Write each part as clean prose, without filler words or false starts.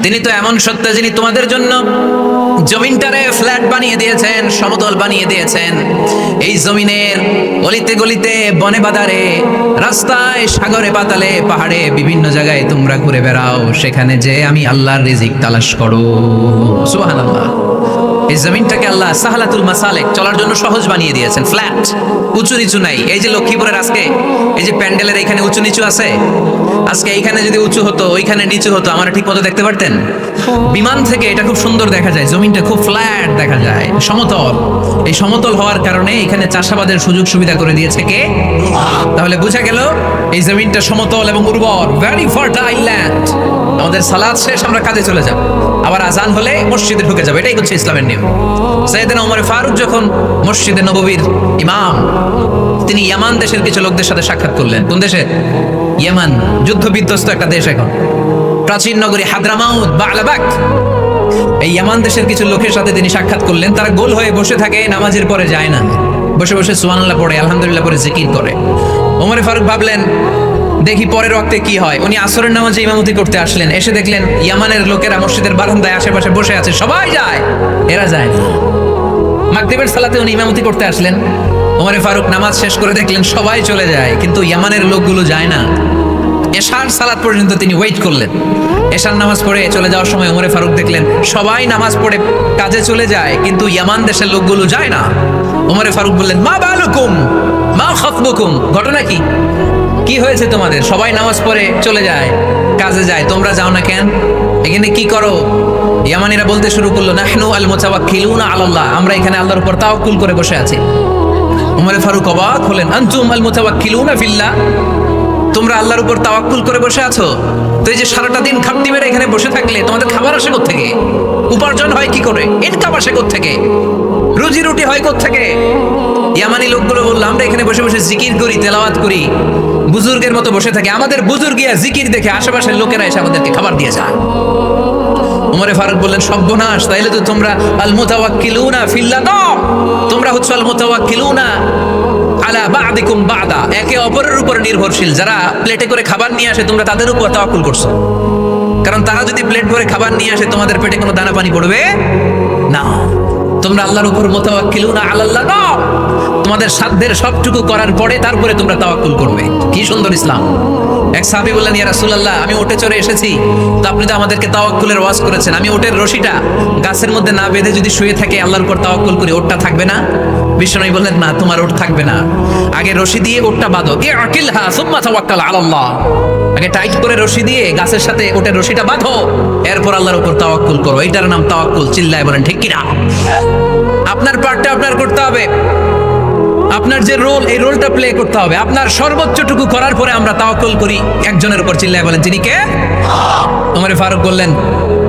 তিনি তো এমন সত্য যিনি তোমাদের জন্য জমিনটারে ফ্ল্যাট বানিয়ে দিয়েছেন, সমতল বানিয়ে দিয়েছেন। এই জমিনের অলিতে গলিতে, বনে বাদারে, রাস্তায়, সাগরে, পাতালে, পাহাড়ে, বিভিন্ন জায়গায় তোমরা ঘুরে বেড়াও, সেখানে যে আমি আল্লাহর রিজিক তালাশ করো। সুবহানাল্লাহ। এই জমিনটাকে আল্লাহ সাহালাতুল মাসালেক, চলার জন্য সহজ বানিয়ে দিয়েছেন, ফ্ল্যাট, উঁচু নিচু নাই। এই যে লক্ষ্মীপুরের আজকে এই যে প্যান্ডেলের এখানে উঁচু নিচু আছে, আজকে এইখানে যদি উঁচু হতো ওইখানে নিচু হতো, আমরা ঠিক মতো দেখতে পারতেন? বিমান থেকে এটা খুব সুন্দর দেখা যায়, জমিনটা খুব ফ্ল্যাট দেখা যায়, সমতল। এই সমতল হওয়ার কারণে এখানে চাষাবাদের সুযোগ সুবিধা করে দিয়েছে কে? তাহলে বোঝা গেল এই জমিনটা সমতল এবং উর্বর, ভেরি ফার্টাইল ল্যান্ড। আমাদের সালাত শেষ, আমরা কাজে চলে যাব, আবার আজান হলে মসজিদে ঢুকে যাবে, এটাই হচ্ছে ইসলামের নিয়ম। সাইয়েদনা ওমর ফারুক যখন মসজিদে নববীর ইমাম, তিনি ইয়ামান দেশের কিছু লোকদের সাথে সাক্ষাৎ করলেন। কোন দেশে? ইয়ামান, যুদ্ধ বিধ্বস্ত একটা দেশ এখন, প্রাচীন নগরী হাদ্রামাউত, বাগলাবাক। এই ইয়ামান দেশের কিছু লোকের সাথে তিনি সাক্ষাৎ করলেন। তারা গোল হয়ে বসে থাকে, নামাজের পরে যায় না, বসে বসে সুবহানাল্লাহ পড়ে, আলহামদুলিল্লাহ পড়ে জিকির করে। ওমর ফারুক ভাবলেন দেখি পরের ওয়াক্তে কি হয়। উনি আসরের নামাজে ইমামতি করতে আসলেন, এসে দেখলেন ইয়ামানের লোকেরা মসজিদের বারান্দায় আশেপাশে বসে আছে, সবাই যায়, এরা যায় না। মাগরিবের সালাতে উনি ইমামতি করতে আসলেন, ওমর ফারুক নামাজ শেষ করে দেখলেন সবাই চলে যায়, কিন্তু ইয়ামানের লোকগুলো যায় না। এশার সালাত পর্যন্ত তিনি ওয়েট করলেন। এশার নামাজ পড়ে চলে যাওয়ার সময় ওমর ফারুক দেখলেন সবাই নামাজ পড়ে কাজে চলে যায়, কিন্তু ইয়ামান দেশের লোকগুলো যায় না। ওমর ফারুক বললেন, মা বালুকুম মা খাতবুকুম, ঘটনা কি? কি হয়েছে তোমাদের? সবাই নামাজ পড়ে চলে যায়, কাজে যায়, তোমরা যাও না কেন? এখানে কি করো? ইয়ামানিরা বলতে শুরু করলো, নাহনু আল মুতাওয়াক্কিলুনা আলাল্লাহ, আমরা এখানে আল্লাহর উপর তাওয়াক্কুল করে বসে আছি। ওমর ফারুক অবাক হলেন, আনতুম আল মুতাওয়াক্কিলুনা ফিল্লাহ, তোমরা আল্লাহর উপর তাওয়াক্কুল করে বসে আছো? তো এই যে সারাটা দিন খাপটি মেরে এখানে বসে থাকলে তোমাদের খাবার আসে কোত্থেকে? উপার্জন হয় কি করে? ইনকাম আসে কোত্থেকে? রুজি রুটি হয় কোত্থেকে? ইয়ামানি লোকগুলো বললো, আমরা এখানে বসে বসে জিকির করি, তেলাওয়াত করি, বুজুর্গের মতো বসে থাকি, আমাদের বুজুর্গিয়া জিকির দেখে আশেপাশের লোকেরা এসে আমাদেরকে খাবার দিয়ে যায়। ওমর ফারুক বললেন, সর্বনাশ, তাইলে তো তোমরা আল মুতাওয়াক্কিলুনা ফিল্লাহ নও, তোমরা হচ্ছে আল মুতাওয়াক্কিলুনা আলা বা'দিকুম বা'দা, একে অপরের উপর নির্ভরশীল। যারা প্লেটে করে খাবার নিয়ে আসে তোমরা তাদের উপর তাওয়াক্কুল করছো, কারণ তারা যদি প্লেট ভরে খাবার নিয়ে আসে তোমাদের পেটে কোনো দানা পানি পড়বে না। তোমরা আল্লাহর উপর মুতাওয়াক্কিলুনা আলাল্লাহ নও, তোমাদের সাধ্যের সবটুকু করার পরে তারপরে তোমরা তাওয়াক্কুল করবে। কি সুন্দর ইসলাম! এক সাহাবী বললেন, ইয়া রাসূলুল্লাহ, আমি উটে চড়ে এসেছি, তো আপনি তো আমাদেরকে তাওয়াক্কুলের ওয়াজ করেছেন, আমি উটের রশিটা গাছের মধ্যে না বেঁধে যদি শুয়ে থাকে আল্লাহর উপর তাওয়াক্কুল করি, ওটটা থাকবে না? বিশ্বনবী বললেন, না, তোমার ওট থাকবে না, আগে রশি দিয়ে ওটটা বাঁধো, ইআকিলহা সুম্মা তাওয়াক্কাল আলাল্লাহ, আগে টাইট করে রশি দিয়ে গাছের সাথে ওটের রশিটা বাঁধো, এরপর আল্লাহর উপর তাওয়াক্কুল করো। এটার নাম তাওয়াক্কুল। চিল্লায় বলেন ঠিক কিনা? আপনার পার্টটা আপনার করতে হবে, আপনার যে রোল, এই রোলটা প্লে করতে হবে। আপনার সর্বোচ্চটুকু করার পরে আমরা তাওয়াক্কুল করি একজনের উপর। চিল্লায় বলেন তিনি কে? ওমর ফারুক বললেন,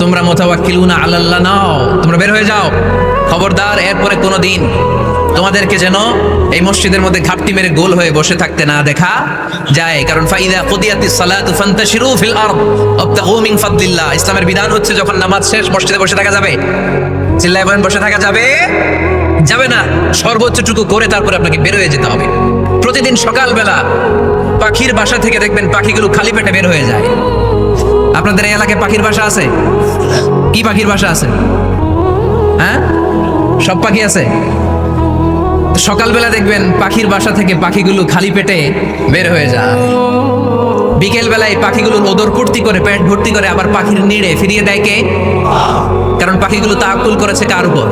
তোমরা মুতাওয়াক্কিলুনা আলাল্লাহ নাও, তোমরা বের হয়ে যাও, খবরদার এরপরে কোনোদিন তোমাদেরকে যেন এই মসজিদের মধ্যে ঘাপটি মেরে গোল হয়ে বসে থাকতে না দেখা যায়। কারণ ফাইদা কুদিয়াতিস সালাতু ফান্তাশিরু ফিল আরদ ওয়াবতাগু মিন ফাদলিল্লাহ, ইসলামের বিধান হচ্ছে যখন নামাজ শেষ মসজিদে বসে থাকা যাবে। চিল্লায় বলেন বসে থাকা যাবে? যাবে না, সর্বোচ্চটুকু করে তারপরে আপনাকে বের হয়ে যেতে হবে। প্রতিদিন সকালবেলা পাখির বাসা থেকে দেখবেন পাখিগুলো খালি পেটে বের হয়ে যায়। আপনাদের এই এলাকায় পাখির বাসা আছে? কি পাখির বাসা আছে? হ্যাঁ, সব পাখি আছে। সকালবেলা দেখবেন পাখির বাসা থেকে পাখিগুলো খালি পেটে বের হয়ে যায়। বিকেল বেলায় পাখিগুলোর ওদর পূর্তি করে, পেট ভর্তি করে আবার পাখির নিড়ে ফিরিয়ে দেয় কে? কারণ পাখিগুলো তাওয়াক্কুল করেছে কার উপর?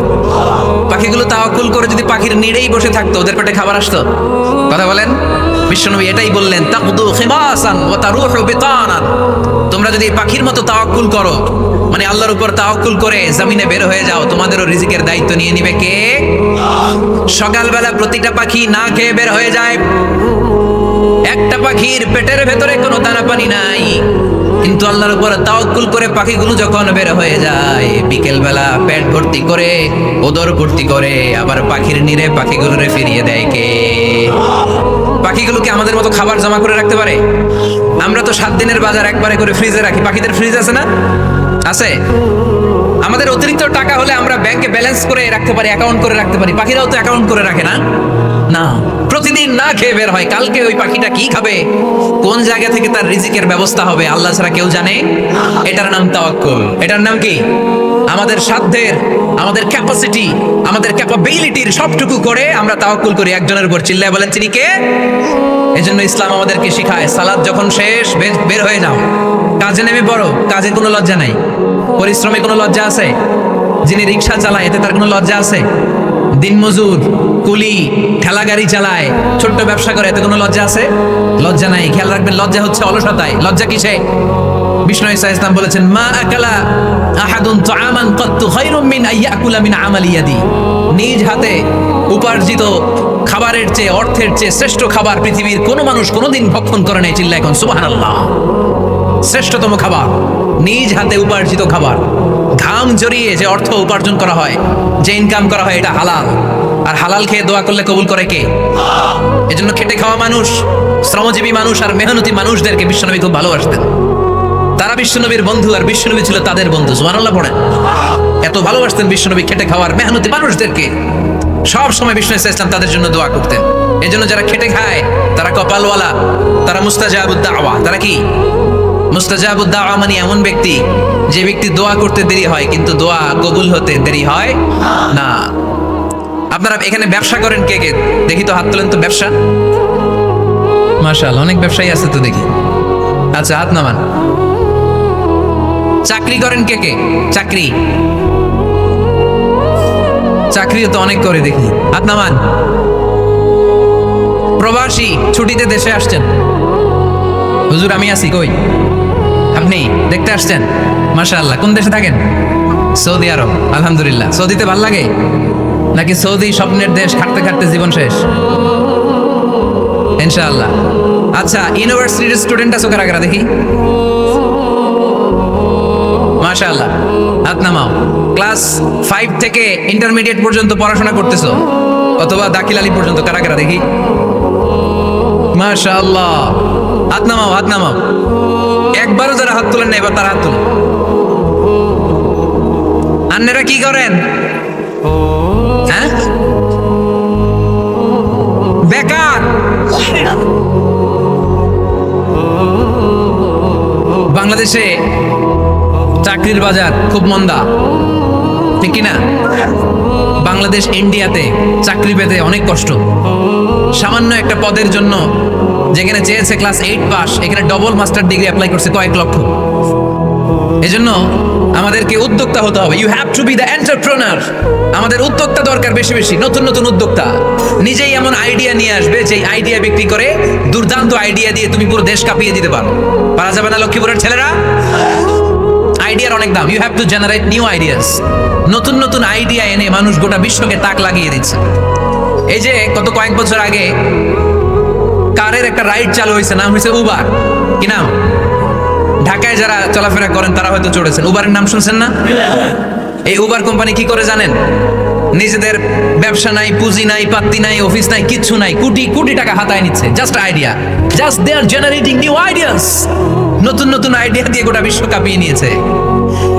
পাখিগুলো তাওয়াক্কুল করে যদি পাখির নিড়েই বসে থাকতো, ওদের পেটে খাবার আসতো? কথা বলেন। বিশ্বনবী এটাই বললেন, তাকদু খিমাসান ওয়া তারুহু বিতানান, তোমরা যদি পাখির মতো তাওয়াক্কুল করো, মানে আল্লাহর উপর তাওয়াক্কুল করে জমিনে বের হয়ে যাও, তোমাদেরও রিজিকের দায়িত্ব নিয়ে নিবে কে? সকালবেলা প্রতিটা পাখি না খেয়ে বের হয়ে যায়, একটা পাখির পেটের ভেতরে কোনো দানা পানি নাই, কিন্তু আল্লাহর উপর তাওয়াক্কুল করে পাখিগুলো যখন বের হয়ে যায়, বিকেল বেলা পেট ভর্তি করে, ওদর ভর্তি করে আবার পাখির নিরে পাখিগুলোরে ফিরিয়ে দেয় কে? পাখিগুলোকে আমাদের মতো খাবার জমা করে রাখতে পারে? আমরা তো 7 দিনের বাজার একবারে করে ফ্রিজে রাখি। পাখিদের ফ্রিজ আছে না? আছে। আমাদের অতিরিক্ত টাকা হলে আমরা ব্যাংকে ব্যালেন্স করে রাখতে পারি, অ্যাকাউন্ট করে রাখতে পারি। পাখিরাও তো অ্যাকাউন্ট করে রাখে না? না, প্রতিদিন না খেয়ে বের হয়। কালকে ওই পাখিটা কি খাবে, কোন জায়গা থেকে তার রিজিকের ব্যবস্থা হবে আল্লাহ ছাড়া কেউ জানে। এটার নাম তাওয়াক্কুল। এটার নাম কি? আমাদের সাধ্যের, আমাদের ক্যাপাসিটি, আমাদের ক্যাপাবিলিটির সবটুকু করে আমরা তাওয়াক্কুল করি একজনের উপর। চিল্লায় বলেন তিনি কে? এজন্য ইসলাম আমাদেরকে শিখায়, সালাত যখন শেষ বের হয়ে যাও, কাজে নেমে পড়ো। কাজে কোনো লজ্জা নাই, পরিশ্রমে কোনো লজ্জা আছে? যিনি রিক্সা চালায় এতে তার কোনো লজ্জা আছে? দিনমজুর, কুলি, ঠেলা গাড়ি চালায়, ছোট্ট ব্যবসা করে, এতে কোনো লজ্জা আছে? লজ্জা নাই। খেয়াল রাখবেন, লজ্জা হচ্ছে অলসতায়। লজ্জা কিসে? বিষ্ণু ঈসা ইসলাম বলেছেন, মা আকালা আহাদুন তাআমান কাত্তু খায়রুম মিন আইয়াকুলা মিন আমালি ইয়াদি। নিজ হাতে উপার্জিত খাবারের চেয়ে, অর্থের চেয়ে শ্রেষ্ঠ খাবার পৃথিবীর কোনো মানুষ কোনোদিন ভক্ষণ করে নাই। চিল্লায় এখন সুবহানাল্লাহ। শ্রেষ্ঠতম খাবার নিজ হাতে উপার্জিত খাবার। ঘাম জড়িয়ে যে অর্থ উপার্জন করা হয়, যে ইনকাম করা হয়, এটা হালাল। আর হালাল খেয়ে দোয়া করলে কবুল করে কে? এজন্য খেটে খাওয়া মানুষ, শ্রমজীবী মানুষ আর মেহনতি মানুষদেরকে বিশ্বনবী খুব ভালোবাসতেন। তারা বিশ্বনবীর বন্ধু আর বিশ্বনবী ছিল তাদের বন্ধু। সুবহানাল্লাহ পড়েন। এত ভালোবাসতেন বিশ্বনবী খেটে খাওয়ার মেহনতি মানুষদেরকে। সব সময় বিষ্ণু ইসলাম তাদের জন্য দোয়া করতেন। এজন্য যারা খেটে খায় তারা কপালওয়ালা, তারা মুস্তাজাবুদ দাওয়া। তারা কি? মুস্তাজাবুদ দাওয়া মানে এমন ব্যক্তি যে ব্যক্তি দোয়া করতে দেরি হয় কিন্তু দোয়া কবুল হতে দেরি হয় না। আপনারা এখানে ব্যবসা করেন কে কে? দেখি তো হাত তোলেন তো। ব্যবসা, মাশাআল্লাহ, অনেক ব্যবসায়ী আছে তো দেখি। আচ্ছা, হাত নামান। চাকরি করেন কে কে? চাকরি, চাকরিও তো অনেক করে দেখি। হাত নামান। প্রবাসী, ছুটিতে দেশে আসছেন। হুজুর আমি আছি, কই? আপনি দেখতে আসছেন? মাশাআল্লাহ। কোন দেশে থাকেন? সৌদি আরব। আলহামদুলিল্লাহ। সৌদিতে ভাল লাগে নাকি সৌদি স্বপ্নের দেশ, খাটতে খাটতে জীবন শেষ? ইনশাআল্লাহ। আচ্ছা, ইউনিভার্সিটির স্টুডেন্ট আছো কারা কারা দেখি? মাশাআল্লাহ, হাত নামাও। ক্লাস 5 থেকে ইন্টারমিডিয়েট পর্যন্ত পড়াশোনা করতেছো অথবা দাখিল আলী পর্যন্ত কারা কারা দেখি? মাশাআল্লাহ, হাত নামাও, হাত নামাও। একবারও যারা হাত তোলেন না এবার তারা হাত তুলেন। আন্নেরা কি করেন? হ্যাঁ, বেকার। বাংলাদেশে চাকরির বাজার খুব মন্দা, ঠিক কিনা? বাংলাদেশ ইন্ডিয়াতে চাকরি পেতে অনেক কষ্ট। সামান্য একটা পদের জন্য যেখানে চেয়েছে ক্লাস 8 পাস, এখানে ডবল মাস্টার ডিগ্রি অ্যাপ্লাই করছে কয়েক লক্ষ। এজন্য আমাদেরকে উদ্যোক্তা হতে হবে। You have to be the entrepreneur. আমাদের উদ্যোক্তা দরকার, বেশি বেশি নতুন নতুন উদ্যোক্তা। নিজেই এমন আইডিয়া নিয়ে আসবে যে আইডিয়া বিক্রি করে দুর্দান্ত আইডিয়া দিয়ে তুমি পুরো দেশ কাঁপিয়ে দিতে পারো। পারা যাবে না লক্ষ্মীপুরের ছেলেরা? আইডিয়ার অনেক দাম। You have to generate new ideas. নতুন নতুন আইডিয়া এনে মানুষ গোটা বিশ্বকে তাক লাগিয়ে দিচ্ছে। এই যে গত কয়েক বছর আগে কারের একটা রাইড চালু হয়েছে, নাম হয়েছে উবার। কি নাম? ঢাকায় যারা চলাফেরা করেন তারা হয়তো চড়েছেন। উবারের নাম শুনছেন না? এই উবার কোম্পানি কি করে জানেন? নিজেদের ব্যবসা নাই, পুঁজি নাই, পাত্তি নাই, অফিস নাই, কিচ্ছু নাই, কোটি কোটি টাকা হাতায় নিচ্ছে। Just idea, just they are generating new ideas. নতুন নতুন আইডিয়া দিয়ে গোটা বিশ্ব কাঁপিয়ে নিয়েছে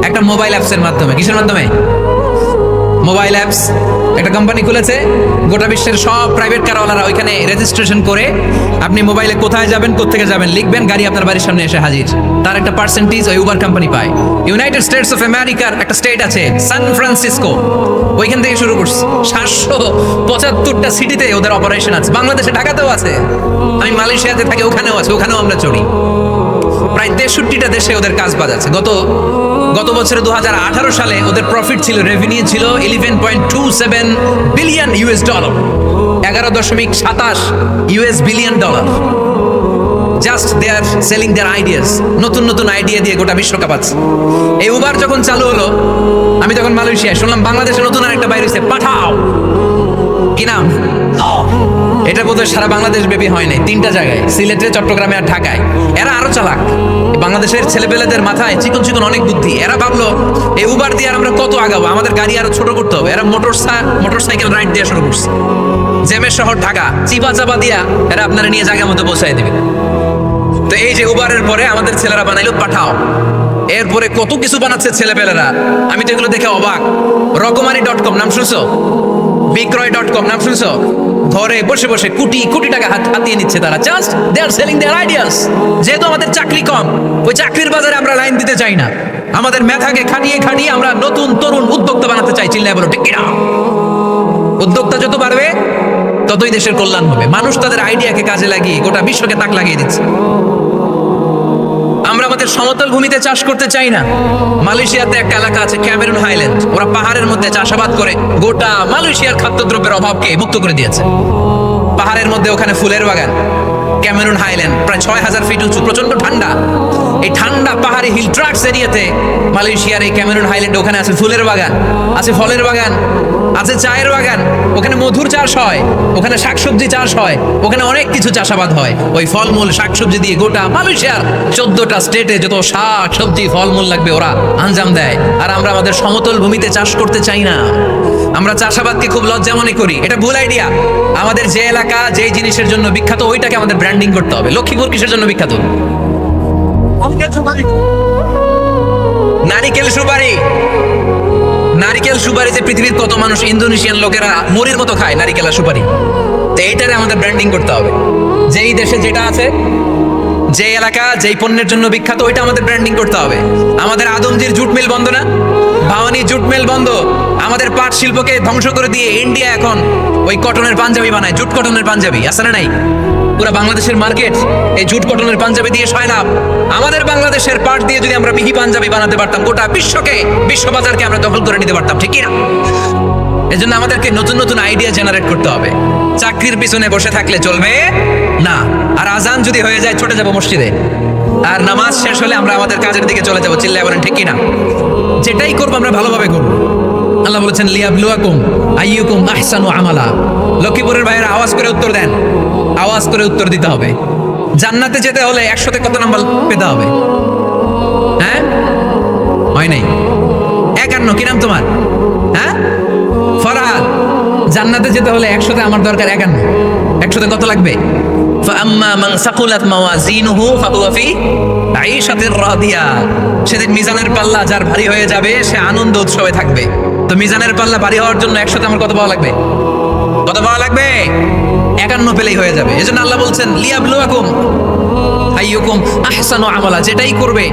একটা মোবাইল অ্যাপসের মাধ্যমে। কিসের মাধ্যমে? Mobile apps. একটা কোম্পানি খুলেছে, গোটা বিশ্বের সব প্রাইভেট কারওয়ালারা ওইখানে রেজিস্ট্রেশন করে আপনি মোবাইলে কোথায় যাবেন, কোত্থেকে যাবেন লিখবেন, গাড়ি আপনার বাড়ির সামনে এসে হাজির। তার একটা পার্সেন্টেজ ওই উবার কোম্পানি পায়। ইউনাইটেড স্টেটস অফ আমেরিকার একটা স্টেট আছে সান ফ্রান্সিসকো, ওইখান থেকে শুরু করছে। 775টা সিটিতে ওদের অপারেশন আছে। বাংলাদেশে ঢাকাতেও আছে। আমি মালয়েশিয়াতে থাকি, ওখানেও আছে, ওখানেও আমরা চড়ি। প্রায় 63টা দেশে ওদের কাজ বাজ আছে। গত বছরে 2018 সালে ওদের প্রফিট ছিল, রেভিনিউ ছিল 11.27 billion US dollar, 11.27 US billion dollar. Just they are selling their ideas. নতুন নতুন আইডিয়া দিয়ে গোটা বিশ্ব কাঁপাচ্ছে। এই উবার যখন চালু হলো, আমি তখন মালয়েশিয়ায় শুনলাম বাংলাদেশে নতুন আরেকটা বাইরে হয়েছে, পাঠাও। কি নাম? এটা বোধহয় সারা বাংলাদেশ ব্যাপী হয় নাই, 3টা জায়গায়, সিলেটে, চট্টগ্রামে আর ঢাকায়। এরা আরো চালাক। বাংলাদেশের ছেলেপেলেদের মাথায় চিকন চিকন অনেক বুদ্ধি। এরা ভাবলো এই উবার দিয়ে আর আমরা কত আগাবো, আমাদের গাড়ি আরো ছোট করতে হবে। এরা মোটরসাইকেল রাইড দিয়ে শুরু করছে। জেমের শহর ঢাকা, চিপা চাপা দিয়া এরা আপনারা নিয়ে জায়গা মতো পৌঁছায় দিবে। তো এই যে উবারের পরে আমাদের ছেলেরা বানাইলো পাঠাও। এরপরে কত কিছু বানাচ্ছে ছেলেপেলেরা, আমি তো এগুলো দেখে অবাক। রকমারি.com নাম শুনছো? বিক্রয়.com নাম শুনছো? ঘরে বসে বসে কোটি কোটি টাকা হাতিয়ে নিচ্ছে তারা, just they are selling their ideas. যেহেতু আমাদের চাকরি কম, ওই চাকরির বাজারে আমরা লাইন দিতে চাই না, আমাদের মেধাকে খাটিয়ে খাটিয়ে আমরা নতুন তরুণ উদ্যোক্তা বানাতে চাই। চিল্লায় বলো ঠিক কিনা? উদ্যোক্তা যত বাড়বে ততই দেশের কল্যাণ হবে। মানুষ তাদের আইডিয়াকে কাজে লাগিয়ে গোটা বিশ্বকে তাক লাগিয়ে দিচ্ছে। আমরা আমাদের সমতল ভূমিতে চাষ করতে চাই না। মালয়েশিয়াতে একটা এলাকা আছে ক্যামেরুন হাইল্যান্ড, ওরা পাহাড়ের মধ্যে চাষাবাদ করে গোটা মালয়েশিয়ার খাদ্যদ্রব্যের অভাবকে মুক্ত করে দিয়েছে। পাহাড়ের মধ্যে ওখানে ফুলের বাগান, ক্যামেরুন হাইল্যান্ড প্রায় 6000 ফিট উঁচু, প্রচন্ড ঠান্ডা। এই ঠান্ডা পাহাড়ি হিল ট্রাক্স এরিয়াতে মালয়েশিয়ার এই ক্যামেরুন হাইল্যান্ডে ওখানে আছে ফুলের বাগান, আছে ফলের বাগান, আছে চায়ের বাগান, ওখানে মধুর চাষ হয়, ওখানে শাকসবজি চাষ হয়, ওখানে অনেক কিছু চাষাবাদ হয়। ওই ফলমূল শাকসবজি দিয়ে গোটা মালয়েশিয়ার 14টা স্টেটে যত শাক সবজি ফলমূল লাগবে ওরা আঞ্জাম দেয়। আর আমরা আমাদের সমতল ভূমিতে চাষ করতে চাই না। আমরা চাষাবাদকে খুব লজ্জা মনে করি, এটা ভুল আইডিয়া। আমাদের যে এলাকা যেই জিনিসের জন্য বিখ্যাত ওইটাকে আমাদের ব্র্যান্ডিং করতে হবে। লক্ষ্মীপুর কিসের জন্য বিখ্যাত? নারিকেল সুপারি। নারিকেল সুপারি যে পৃথিবীর কত মানুষ, ইন্দোনেশিয়ান লোকেরা মুড়ির মতো খায় নারিকেল আর সুপারি। তো এইটারে আমাদের ব্র্যান্ডিং করতে হবে। যেই দেশে যেটা আছে, যে এলাকা যেই পণ্যের জন্য বিখ্যাত ওইটা আমাদের ব্র্যান্ডিং করতে হবে। আমাদের আদমজির জুট মিল বন্ধ না, ভাওয়ানি জুট মিল বন্ধ। আমাদের পাট শিল্পকে ধ্বংস করে দিয়ে ইন্ডিয়া এখন ওই কটনের পাঞ্জাবি বানায়, জুট কটনের পাঞ্জাবি। আছে না নাই? পুরো বাংলাদেশের মার্কেট এই জুট কটনের পাঞ্জাবি দিয়ে সয়লাভ। আমাদের বাংলাদেশের পাট দিয়ে যদি আমরা মিহি পাঞ্জাবি বানাতে পারতাম, গোটা বিশ্বকে, বিশ্ববাজারকে আমরা দখল করে নিতে পারতাম, ঠিক না? এজন্য আমাদেরকে নতুন নতুন আইডিয়া জেনারেট করতে হবে। চাকরির পিছনে বসে থাকলে চলবে না। আর আজান যদি হয়ে যায় ছুটে যাব মসজিদে, আর নামাজ শেষ হলে আমরা আমাদের কাজের দিকে চলে যাব। চিল্লায় বলেন ঠিক কিনা? যেটাই করবো আমরা ভালোভাবে করবো। আল্লাহ বলেছেন লিয়াবলুয়াকুম আইয়ুকুম আহসানু আমালা। লক্ষ্মীপুরের ভাইয়েরা আওয়াজ করে উত্তর দেন, আওয়াজ করে উত্তর দিতে হবে। জান্নাতে যেতে হলে 100তে কত নাম্বার পেতে হবে? হ্যাঁ, হয় নাই? 51। কি নাম তোমার? হ্যাঁ, ফরহাদ। জান্নাতে যেতে হলে 100তে আমার দরকার 51। 100তে কত লাগবে? ফাআম্মা মান সাকুলাত মাওয়াজিনুহু ফাহুয়া ফি আইশাতির রাদিয়া। সেদিন মিজানের পাল্লা যার ভারী হয়ে যাবে সে আনন্দ উৎসবে থাকবে। তো মিজানের পাল্লা ভারী হওয়ার জন্য 100তে আমার কত পাওয়া লাগবে? কত পাওয়া লাগবে? 51 পেলেই হয়ে যাবে। এজন্য আল্লাহ বলছেন লিয়াবলুয়াকুম আইয়ুকুম আহসানু আমালা। যেটাই করবে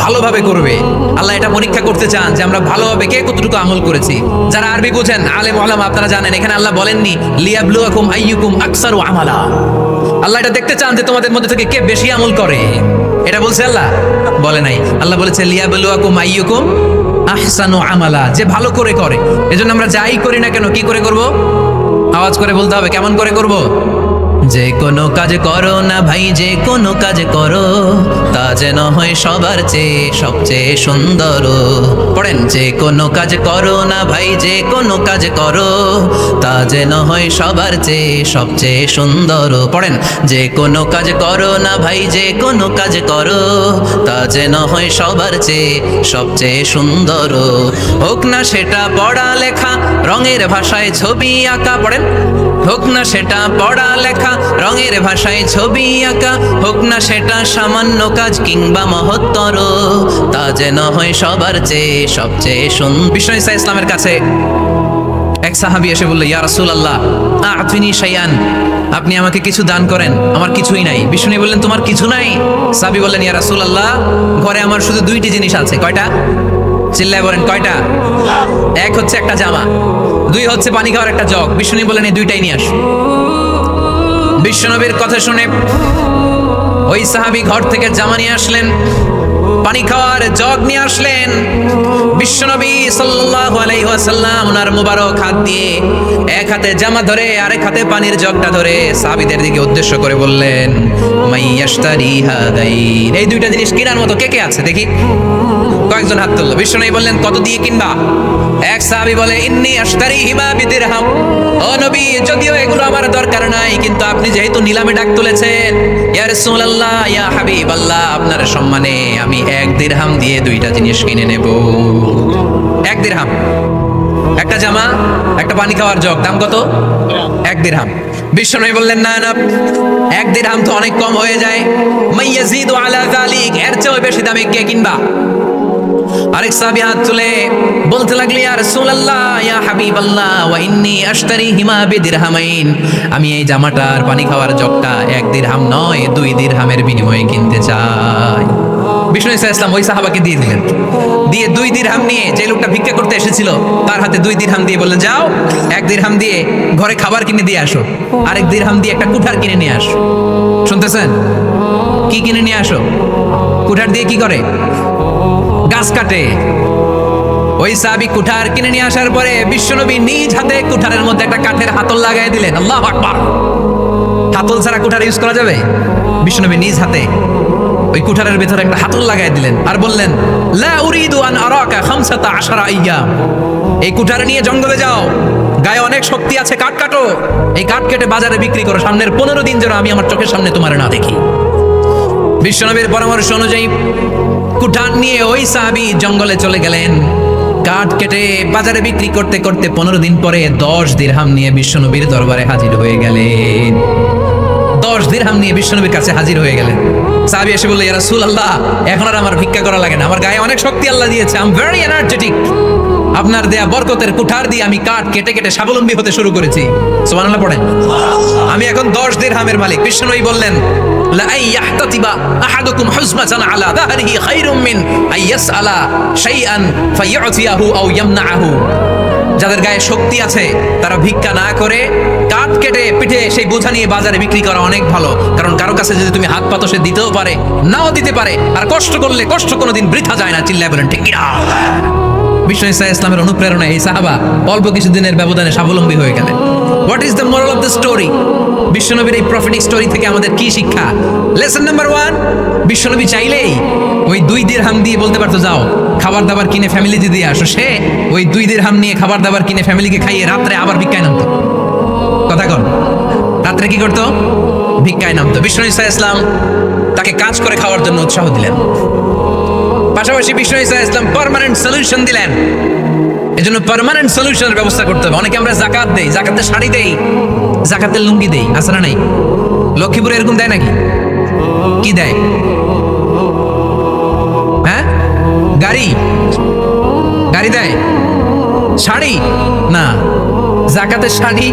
ভালোভাবে করবে। আল্লাহ এটা পরীক্ষা করতে চান যে আমরা ভালোভাবে কে কতটুকু আমল করেছি। যারা আরবি বুঝেন, আলেম ওলামা, আপনারা জানেন এখানে আল্লাহ বলেননি লিয়াবলুয়াকুম আইয়ুকুম আকসারু আমালা। আল্লাহ এটা দেখতে চান যে তোমাদের মধ্যে থেকে কে বেশি আমল করে। এটা বলছে আল্লাহ? বলে নাই। আল্লাহ বলেছে লিয়াবলুয়াকুম আইয়ুকুম আহসানু আমালা, যে ভালো করে করে। এজন্য আমরা যাই করি না কেন কি করে করব? আওয়াজ করে বলতে হবে। কেমন করে করব? যে কোনো কাজ করো না ভাই, যে কোনো কাজ করো তা যেন হয় সবার চেয়ে সবচেয়ে সুন্দর। পড়েন, যে কোনো কাজ করো না ভাই, যে কোনো কাজ করো তা যেন হয় সবার চেয়ে সবচেয়ে সুন্দর। পড়েন, যে কোনো কাজ করো না ভাই, যে কোনো কাজ করো তা যেন হয় সবার চেয়ে সবচেয়ে সুন্দর। হোক না সেটা পড়া লেখা, রঙের ভাষায় ছবি আঁকা। পড়েন, হোক না সেটা পড়া লেখা, রঙের ভাষায় ছবি আঁকা। হোক না সেটা সামান্য কাজ কিংবা মহত্তর, তা যেন হয় সবার চেয়ে সবচেয়ে সুন্দর। বিষ্ণু ঈসা ইসলামের কাছে এক সাহাবী এসে বলল, ইয়া রাসূলুল্লাহ আ'তিনি শাইআন, আপনি আমাকে কিছু দান করেন, আমার কিছুই নাই। বিষ্ণু বললেন, তোমার কিছু নাই? সাহাবী বললেন, ইয়া রাসূলুল্লাহ ঘরে আমার শুধু 2টি জিনিস আছে। কয়টা? চিল্লায় বলেন কয়টা? এক হচ্ছে একটা জামা, 2 হচ্ছে পানি খাওয়ার একটা জগ। বিষ্ণু বললেন, এই 2টাই নিয়ে আসো। বিশ্বনবীর কথা শুনে ওই সাহাবী ঘর থেকে জামা নিয়ে আসলেন, পানি খাওয়ার জগ নিয়ে আসলেন। বিশ্বনবী সাল্লাল্লাহু আলাইহি ওয়াসাল্লাম ওনার মুবারক হাত দিয়ে এক হাতে জামা ধরে আরেক হাতে পানির জগটা ধরে সাহাবীদের দিকে উদ্দেশ্য করে বললেন, মাইয়াশতারি হাদাইন, এই 2টা জিনিস কেনার মতো কে কে আছে দেখি? কয়েকজন হাত তুললো। বিশ্বনবী বললেন, কত দিয়ে কিনবা? এক সাহাবী বলে, ইন্নী আশতারিহিমা বিদিরহাম। ও নবী, যদিও এগুলো আমার দরকার নাই, কিন্তু আপনি যেহেতু নিলামে ডাক তুলেছেন, ইয়া রাসূলুল্লাহ, ইয়া হাবিবাল্লাহ, আপনার সম্মানে আমি 1 দিরহাম দিয়ে 2টা জিনিস কিনে নেব। 1 দিরহাম, একটা জামা, একটা পানি খাওয়ার জগ, দাম কত? 1 দিরহাম। বিশ্বনবী বললেন, না না, 1 দিরহাম তো অনেক কম হয়ে যায়। মাইয়াজিদু আলা যালিক, এর চেয়ে বেশি দামে কে কিনবা? আরেক সাহাবী হাত তুলে বলতে লাগলি, ইয়া রাসূলুল্লাহ ইয়া হাবিবাল্লাহ ওয়া ইন্নী আশতারিহিমা বিদিরহামাইন, আমি এই জামাটার পানি খাওয়ার জগটা 1 দিরহাম নয় 2 দিরহামের বিনিময়ে কিনতে চাই। বিষ্ণু ইসা ইসলাম ওই সাহাবাকে দিয়ে দিলেন, দিয়ে 2 দিরহাম নিয়ে যে লোকটা ভিক্ষা করতে এসেছিল তার হাতে 2 দিরহাম দিয়ে বললেন, যাও 1 দিরহাম দিয়ে ঘরে খাবার কিনে দিয়ে আসো, আরেক দিরহাম দিয়ে একটা কুঠার কিনে নিয়ে আসো। শুনতেছেন? কি কিনে নিয়ে আসো? কুঠার দিয়ে কি করে? গাছ কাটে। ওই সাহাবী কুঠার কিনে নিয়ে আসার পরে বিশ্বনবী নিজ হাতে কুঠারের মধ্যে একটা কাঠের হাতল লাগাই দিলেন। আল্লাহু আকবার। হাতল ছাড়া কুঠার ইউজ করা যাবে? বিশ্বনবী নিজ হাতে ওই কুঠারের ভেতরে একটা হাতল লাগাই দিলেন আর বললেন, লা উরিদু আন আরাকা 15 আইয়াম, এই কুঠার নিয়ে জঙ্গলে যাও, গায়ে অনেক শক্তি আছে, কাঠ কাটো, এই কাঠ কেটে বাজারে বিক্রি করো, সামনের 15 দিন যেন আমি আমার চোখের সামনে তোমার না দেখি। বিশ্বনবীর পরামর্শ অনুযায়ী কুঠার নিয়ে ওই সাহাবী জঙ্গলে চলে গেলেন। কাঠ কেটে বাজারে বিক্রি করতে করতে 15 দিন পরে 10 দিরহাম নিয়ে বিশ্বনবীর দরবারে হাজির হয়ে গেলেন। 10 দিরহাম নিয়ে বিশ্বনবীর কাছে হাজির হয়ে গেলেন। সাহাবী এসে বলল, ইয়া রাসূলুল্লাহ, এখন আর আমার ভিক্ষা করা লাগে না, আমার গায়ে অনেক শক্তি আল্লাহ দিয়েছে, আই এম ভেরি এনার্জেটিক, আপনার দেয়া বরকতের কুঠার দিয়ে আমি কাঠ কেটে কেটে স্বাবলম্বী হতে শুরু করেছি। সুবহানাল্লাহ পড়েন। আমি এখন 10 দিরহামের মালিক। বিশ্বনবী বললেন, লা আইয়াহতাতিবা আহাদুকুম হুজমাতান আলা যাহরিহি খায়রুম মিন আইয়াসআলা শাইআন ফায়ুতিয়াহু আও ইয়ামনাহু, যাদের গায়ে শক্তি আছে তারা ভিক্ষা না করে কাঠ কেটে পিঠে সেই বোঝা নিয়ে বাজারে বিক্রি করা অনেক ভালো, কারণ কারো কাছে যদি তুমি হাত পাতো সে দিতেও পারে নাও দিতে পারে, আর কষ্ট করলে কষ্ট কোনোদিন বৃথা যায় না। চিল্লায় বলেন ঠিক কিনা? বিষ্ণু ইসা ইসলামের অনুপ্রেরণায় এই সাহাবা অল্প কিছুদিনের ব্যবধানে স্বাবলম্বী হয়ে গেলেন। What is the moral of the story? বিশ্বনবীর এই প্রফেটিক স্টোরি থেকে আমাদের কি শিক্ষা? লেসন নাম্বার 1, বিশ্বনবী চাইলেই ওই 2 দিরহাম দিয়ে বলতে পারতো, যাও খাবার দাবার কিনে ফ্যামিলিতে দিয়ে আসো। সে ওই 2 দিরহাম নিয়ে খাবার দাবার কিনে ফ্যামিলিকে খাইয়ে রাত্রে আবার ভিক্ষায় নামতো। কথা কন, রাত্রে কি করতো? ভিক্ষায় নামতো। বিষ্ণু ইসা ইসলাম তাকে কাজ করে খাওয়ার জন্য উৎসাহ দিলেন। পাশাপাশি বিষ্ণু ইসা ইসলাম পার্মানেন্ট সলিউশন দিলেন। এজন্য পার্মানেন্ট সলিউশনের ব্যবস্থা করতে হবে। অনেকে আমরা যাকাত দেই, যাকাতের শাড়ি দেই, যাকাতের লুঙ্গি দেই, আছে না নাই? লক্ষ্মীপুরে এরকম দেয় নাকি? কি দেয়? হ্যাঁ, গাড়ি গাড়ি দেয়, শাড়ি না। যাকাতের শাড়ি,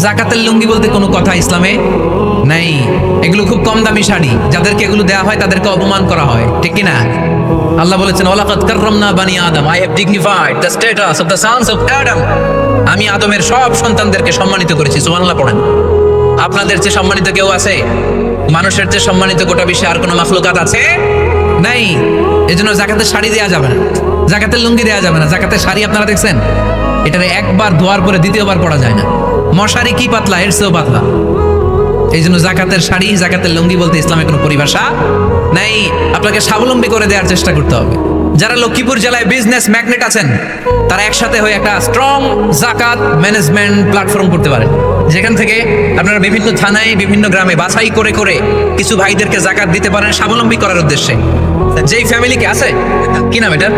যাকাতের লুঙ্গি বলতে কোনো কথা ইসলামে নাই। এগুলো খুব কম দামি শাড়ি, যাদেরকে এগুলো দেওয়া হয় তাদেরকে অপমান করা হয়, ঠিক কি না? আল্লাহ বলেছেন, ওয়ালাকাদ কাররামনা বানি আদম, I have dignified the status of the sons of Adam, আমি আদমের সব সন্তানদেরকে সম্মানিত করেছি। সুবহানাল্লাহ পড়েন। আপনাদের চেয়ে সম্মানিত কেউ আছে? মানুষের চেয়ে সম্মানিত গোটা বিশ্বে আর কোনো মাখলুকাত আছে? নাই। এজন্য যাকাতের শাড়ি দেওয়া যাবে না, যাকাতের লুঙ্গি দেওয়া যাবে না। যাকাতের শাড়ি আপনারা দেখছেন? এটারে একবার ধোয়ার পরে দ্বিতীয়বার পরা যায় না। মশারি কি পাতলা, এর চেয়েও পাতলা। এই জন্য যাকাতের শাড়ি, যাকাতের লুঙ্গি বলতে ইসলামে কোনো পরিভাষা নাই। আপনাকে স্বাবলম্বী করে দেওয়ার চেষ্টা করতে হবে। যারা লক্ষ্মীপুর জেলায় বিজনেস ম্যাগনেট আছেন, তারা একসাথে হয়ে একটা স্ট্রং যাকাত ম্যানেজমেন্ট প্ল্যাটফর্ম করতে পারেন, যেখান থেকে আপনারা বিভিন্ন থানায়, বিভিন্ন গ্রামে বাছাই করে করে কিছু ভাইদেরকে যাকাত দিতে পারেন স্বাবলম্বী করার উদ্দেশ্যে। যেই ফ্যামিলিকে আছে, কি নাম এটা?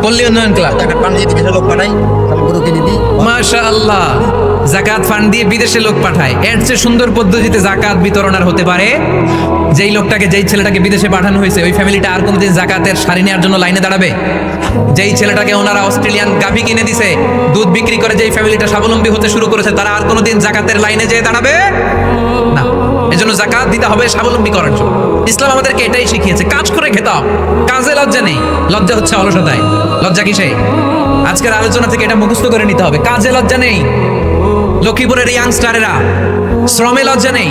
পল্লী উন্নয়ন ক্লাব। মাশাআল্লাহ, যাকাত ফান্ড দিয়ে বিদেশে লোক পাঠায়। এর চেয়ে সুন্দর পদ্ধতিতে যাকাত বিতরণ আর হতে পারে? যেই লোকটাকে, যেই ছেলেটাকে বিদেশে পাঠানো হয়েছে, ওই ফ্যামিলিটা আর কোনোদিন যাকাতের শাড়ি নেওয়ার জন্য লাইনে দাঁড়াবে? যেই ছেলেটাকে ওনারা অস্ট্রেলিয়ান গাভী কিনে দিছে, দুধ বিক্রি করে যেই ফ্যামিলিটা স্বাবলম্বী হতে শুরু করেছে, তারা আর কোনোদিন যাকাতের লাইনে যেয়ে দাঁড়াবে না। এজন্য যাকাত দিতে হবে স্বাবলম্বী করার জন্য। ইসলাম আমাদেরকে এটাই শিখিয়েছে, কাজ করে খেতে হবে। কাজে লজ্জা নেই, লজ্জা হচ্ছে অলসতায়। লজ্জা কিসে? আজকের আলোচনা থেকে এটা মুখস্থ করে নিতে হবে। কাজে লজ্জা নেই। লক্ষ্মীপুরের ইয়াংস্টারেরা, শ্রমে লজ্জা নেই,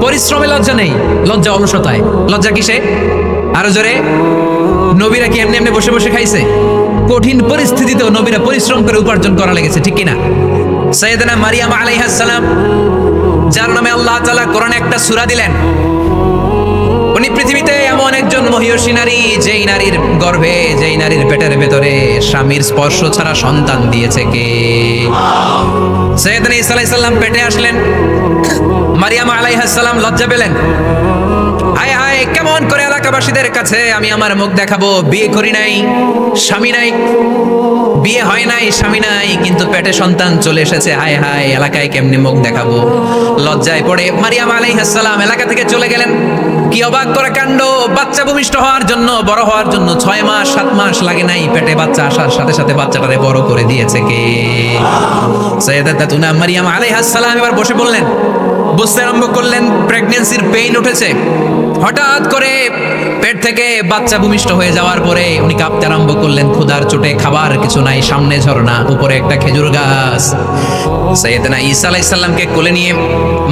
পরিশ্রমে লজ্জা নেই, লজ্জা অলসতায়। লজ্জা কিসে? আরো জোরে। নবীরা কি এমনি এমনি বসে বসে খাইছে? কঠিন পরিস্থিতিতেও নবীরা পরিশ্রম করে উপার্জন করা লেগেছে, ঠিক কিনা? সাইয়েদানা মারিয়াম আলাইহিস সালাম, যার নামে আল্লাহ তাআলা কোরআনে একটা সূরা দিলেন, উনি পৃথিবীতে এমন একজন মহিয়সী নারী, যেই নারীর গর্ভে, যেই নারীর পেটের ভেতরে স্বামীর স্পর্শ ছাড়া সন্তান দিয়েছে কে? সাইয়েদানা ঈসা আলাইহিস সালাম পেটে আসলেন। মারিয়াম আলাইহিস সালাম লজ্জা পেলেন। হায় হায়, কেমন করে এলাকাবাসীদের কাছে আমি আমার মুখ দেখাবো? বিয়ে করি নাই, স্বামী নাই, বিয়ে হয় নাই, স্বামী নাই, কিন্তু পেটে সন্তান চলে এসেছে। হায় হায়, এলাকায় কেমনে মুখ দেখাবো? লজ্জায় পড়ে মারিয়াম আলাইহিস সালাম এলাকা থেকে চলে গেলেন। কি অবাক করা কাণ্ড, বাচ্চা ভূমিষ্ঠ হওয়ার জন্য, বড় হওয়ার জন্য 6 মাস 7 মাস লাগে নাই, পেটে বাচ্চা আসার সাথে সাথে বাচ্চাটারে বড় করে দিয়েছে কে? সাইয়্যিদাতুনা মারইয়াম আলাইহিস সালাম এবার বসে বললেন, বুঝতে আরম্ভ করলেন প্রেগন্যান্সির পেইন উঠেছে। হঠাৎ করে পেট থেকে বাচ্চা ভূমিষ্ঠ হয়ে যাওয়ার পরে উনি কাঁপতে আরম্ভ করলেন, ক্ষুধার চোটে, খাবার কিছু নাই, সামনে ঝর্ণা, উপরে একটা খেজুর গাছ। সাইয়েদনা ঈসা আলাইহিস সালামকে কোলে নিয়ে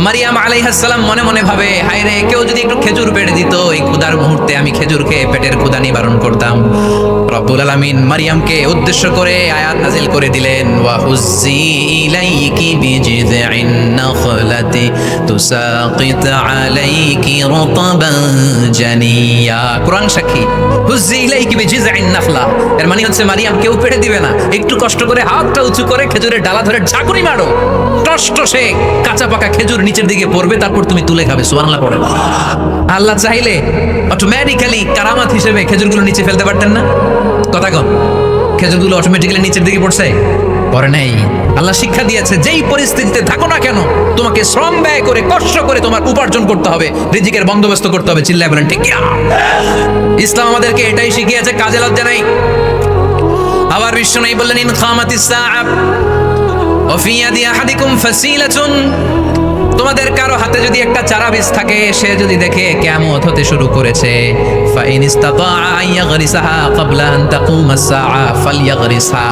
মারইয়াম আলাইহিস সালাম মনে মনে ভাবে, হায় রে, কেউ যদি একটু খেজুর পেড়ে দিত, এই ক্ষুধার মুহূর্তে আমি খেজুর খেয়ে পেটের ক্ষুধা নিবারণ করতাম। রব্বুল আলামিন মারইয়ামকে উদ্দেশ্য করে আয়াত নাজিল করে দিলেন, ওয়া হুজ্জি ইলাইকি বিজিযিন নাখলাতি তুসাকিত আলাইকি রতবান জানিয়া। কোরআন সাক্ষী, হুজ্জি ইলাইকি বিজিযিন নাখলা, এর মানে হচ্ছে মারইয়াম কেউ পেড়ে দিবে না, একটু কষ্ট করে হাতটা উঁচু করে খেজুরের ডালা ধরে ঝাঁকুনি মারো, টসটসে কাঁচা পাকা খেজুর নিচের দিকে পড়বে, তারপর তুমি তুলে খাবে। সুবহানাল্লাহ পড়ে। আল্লাহ চাইলে অটোমেটিক্যালি কারামাত হিসেবে খেজুরগুলো নিচে ফেলতে পারতেন না? কথা কম, খেজুরগুলো অটোমেটিক্যালি নিচের দিকে পড়ছে? পড়ে নাই। আল্লাহ শিক্ষা দিয়েছে, যেই পরিস্থিতিতে থাকো না কেন, তোমাকে শ্রম ব্যয় করে, কষ্ট করে তোমার উপার্জন করতে হবে, রিজিকের বন্দোবস্ত করতে হবে। চিল্লায় বলেন ঠিক কিনা? ইসলাম আমাদেরকে এটাই শিখিয়েছে, কাজে লজ্জা নাই। আবার বিশ্বনবী বললেন, ইন খামাতিস সাআ ওয়া ফি ইয়াদি আহাদিকুম ফাসিলাতুন, তোমাদের কারো হাতে যদি একটা চারা বীজ থাকে, সে যদি দেখে কিয়ামত হতে শুরু করেছে, ফাইন ইসতাতা আন ইয়াগরিসাহা ক্বাবলা আন তাকুমাস সাআ ফালইয়াগরিসহা,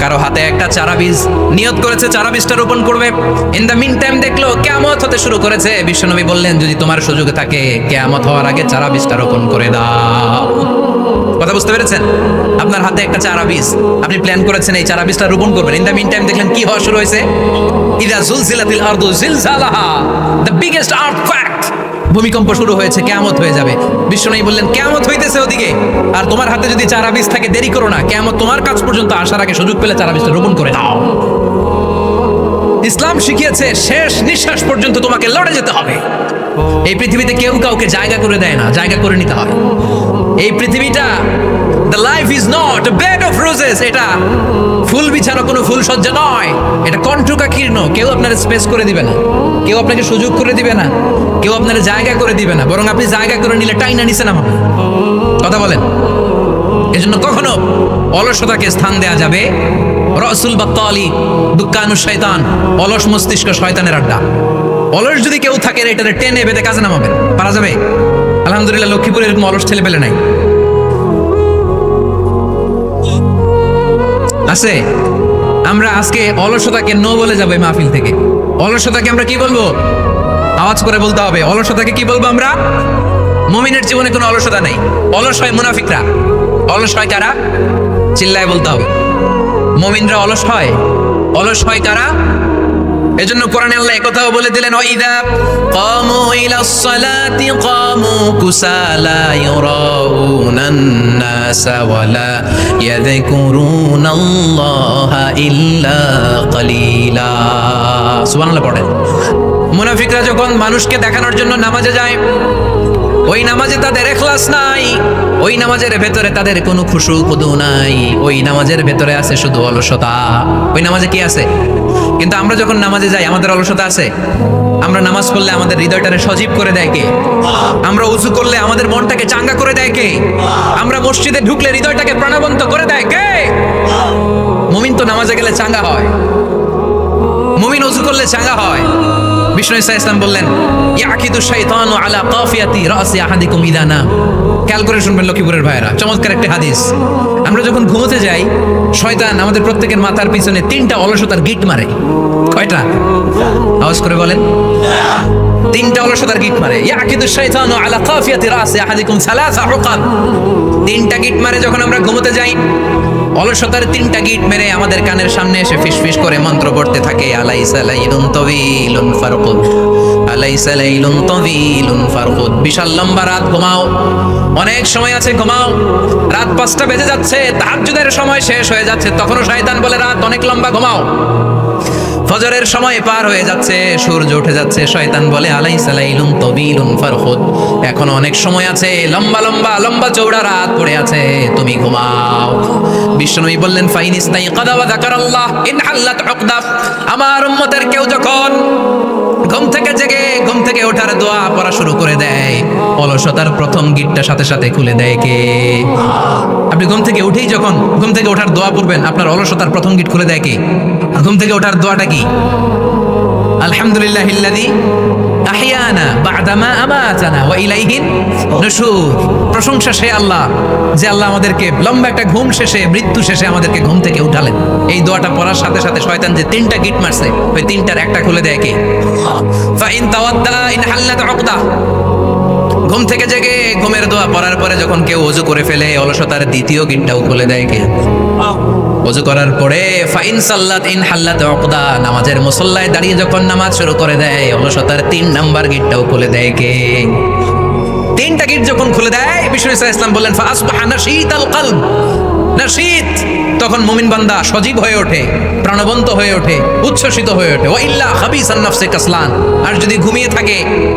কারো হাতে একটা চারা বীজ নিয়ত করেছে, চারা বীজটা রোপণ করবে, ইন দ্য মিন টাইম দেখলো কিয়ামত হতে শুরু করেছে, বিশ্বনবী বললেন, যদি তোমার সুযোগ থাকে কিয়ামত হওয়ার আগে চারা বীজটা রোপণ করে দাও। কথা বুঝতে পেরেছেন? আপনার হাতে একটা চারা বীজ, আপনি প্ল্যান করেছেন এই চারা বীজটা রোপণ করবেন, ইন দ্য মিন টাইম দেখলেন কি হওয়া শুরু হয়েছে, ইদা জুলজিলাতিল আরদু জিলজালাহা, দ্য বিগেস্ট আর্থকোয়েক, ভূমিকম্প শুরু হয়েছে, কিয়ামত হয়ে যাবে। বিশ্বনবী বললেন, কিয়ামত হইতেছে ওদিকে, আর তোমার হাতে যদি চারা বীজ থাকে, দেরি করো না, কিয়ামত তোমার কাছ পর্যন্ত আসার আগে সুযোগ পেলে চারা বীজটা রোপণ করে দাও। ইসলাম শিখিয়েছে শেষ নিঃশ্বাস পর্যন্ত তোমাকে লড়ে যেতে হবে। এই পৃথিবীতে কেউ কাউকে জায়গা করে দেয় না, জায়গা করে নিতে হবে। এই পৃথিবীটা, the life is not a bed of roses, এটা ফুল বিছানো কোনো ফুল সজ্জা নয়, এটা কণ্টকাকীর্ণ। কেউ আপনার স্পেস করে দিবে না, কেউ আপনাকে সুযোগ করে দিবে না, কেউ আপনার জায়গা করে দিবে না, বরং আপনি জায়গা করে নিলে টাইনা নিচে নামাবে। কথা বলেন। এজন্য কখনো অলসতাকে স্থান দেয়া যাবে। রসুল বাত্তালি দুক্কানু শয়তান, অলস মস্তিষ্ক শয়তানের আড্ডা। অলস যদি কেউ থাকে, এটারে টেনে বেঁধে কাজে নামাবেন, পারা যাবে? আলহামদুলিল্লাহ, লক্ষ্মীপুরে এরকম অলস ছেলে পেলে নাই, আছে। আমরা আজকে অলসতাকে নো বলে যাবো এই মাহফিল থেকে। অলসতাকে আমরা কি বলবো? আওয়াজ করে বলতে হবে, অলসতাকে কি বলবো আমরা? মুমিনের জীবনে কোনো অলসতা নেই। অলস হয় মুনাফিকরা। অলস হয় কারা? চিল্লায় বলতে হবে। মুমিনরা অলস হয়। অলস হয় কারা? এজন্য কোরআনে আল্লাহ একথাও বলে দিলেন, ওয়াইদা কামু ইলাস সালাতি কামু কুসালা ইউরাউনান নাসা ওয়ালা ইয়াযকুরুনাল্লাহা ইল্লা কালিলা। সুবহানাল্লাহ পড়েন। মুনাফিকরা যখন মানুষকে দেখানোর জন্য নামাজে যায়, ওই নামাজে তাদের ইখলাস নাই, ওই নামাজের ভেতরে তাদের কোনো খুশু খুদু নাই, ওই নামাজের ভেতরে আছে শুধু অলসতা। ওই নামাজে কি আছে? কিন্তু আমরা যখন নামাজে যাই, আমাদের অলসতা আছে? আমরা নামাজ পড়লে আমাদের হৃদয়টারে সজীব করে দেয় কে? আমরা উযু করলে আমাদের মনটাকে চাঙ্গা করে দেয় কে? আমরা মসজিদে ঢুকলে হৃদয়টাকে প্রাণবন্ত করে দেয় কে? মুমিন তো নামাজে গেলে চাঙ্গা হয়, মুমিন উযু করলে চাঙ্গা হয়। বিষ্ণু ইসা ইসলাম বললেন, ইয়াকিদু শাইতানু আলা কাফিয়াতি রাসি আহাদিকুম ইদা নাম। খেয়াল করে শুনবেন লক্ষ্মীপুরের ভাইরা, চমৎকার একটা হাদিস। আমরা যখন ঘুমোতে যাই, শয়তান আমাদের প্রত্যেকের মাথার পিছনে 3টা অলসতার গিট মারে। কয়টা? আওয়াজ করে বলেন। 3টা অলসতার গিট মারে। ইয়াকিদু শাইতানু আলা কাফিয়াতি রাসি আহাদিকুম সালাসা উকাব। 3টা গিট মারে যখন আমরা ঘুমোতে যাই। অলসতার 3টা গিট মেরে আমাদের কানের সামনে এসে ফিসফিস করে মন্ত্র পড়তে থাকে, আলাইসা লাইলুন তাওয়িলুন ফারকুদ, আলাইসা লাইলুন তাওয়িলুন ফারকুদ। বিশাল লম্বা রাত, ঘুমাও, অনেক সময় আছে, ঘুমাও। রাত 5টা বেজে যাচ্ছে, তাহাজ্জুদের সময় শেষ হয়ে যাচ্ছে, তখনও শয়তান বলে রাত অনেক লম্বা, ঘুমাও। ফজরের সময় পার হয়ে যাচ্ছে, সূর্য উঠে যাচ্ছে, শয়তান বলে আলাইসা লাইলুন তাওয়িলুন ফারকুদ, এখনো অনেক সময় আছে, লম্বা লম্বা লম্বা চৌড়া রাত পড়ে আছে, তুমি ঘুমাও। বিশ্বনবী বললেন, ফাইনিস্তাইকাযা ওয়া যাকারাল্লাহ ইনহাল্লাত উকদা। আমার উম্মতের কেউ যখন ঘুম থেকে জেগে ঘুম থেকে ওঠার দোয়া পড়া শুরু করে দেয়, অলসতার প্রথম গিটটা সাথে সাথে খুলে দেয় কে? আপনি ঘুম থেকে উঠেই যখন ঘুম থেকে ওঠার দোয়া পড়বেন, আপনার অলসতার প্রথম গিট খুলে দেয় কে? ঘুম থেকে ওঠার দোয়াটা কি? আলহামদুলিল্লাহিল্লাযী আহইয়ানা বা'দা মা আমাতানা ওয়া ইলাইহিন নুশুর। প্রশংসা সে আল্লাহ, যে আল্লাহ আমাদেরকে লম্বা একটা ঘুম শেষে, মৃত্যু শেষে আমাদেরকে ঘুম থেকে উঠালেন। এই দোয়াটা পড়ার সাথে সাথে শয়তান যে তিনটা গিট মারছে, ওই তিনটার একটা খুলে দেয় কে? Fine তাওয়াদ্দা in হাল্লাত উকদা। ঘুম থেকে জেগে ঘুমের দোয়া পড়ার পরে যখন কেউ ওযু করে ফেলে, অলসতার দ্বিতীয় গিটটাও খুলে দেয় কে? ওযু করার পরে ফাইন সাল্লাত ইন হাল্লাত উকদা, নামাজের মুসল্লায় দাঁড়িয়ে যখন নামাজ শুরু করে দেয়, অলসতার 3 নাম্বার গিটটাও খুলে দেয় কে? তিনটা গিট যখন খুলে দেয়, বিষ্ণু সাল্লাল্লাহু আলাইহি ওয়াসাল্লাম বললেন ফাসবাহা নাশীতাল কলব। নাশীত, তখন মুমিন বান্দা সজীব হয়ে ওঠে, প্রাণবন্ত হয়ে ওঠে, উচ্ছ্বসিত হয়ে ওঠে। ওয়া ইল্লা খাবিসান নাফসে কাসলান, আর যদি ঘুমিয়ে থাকে,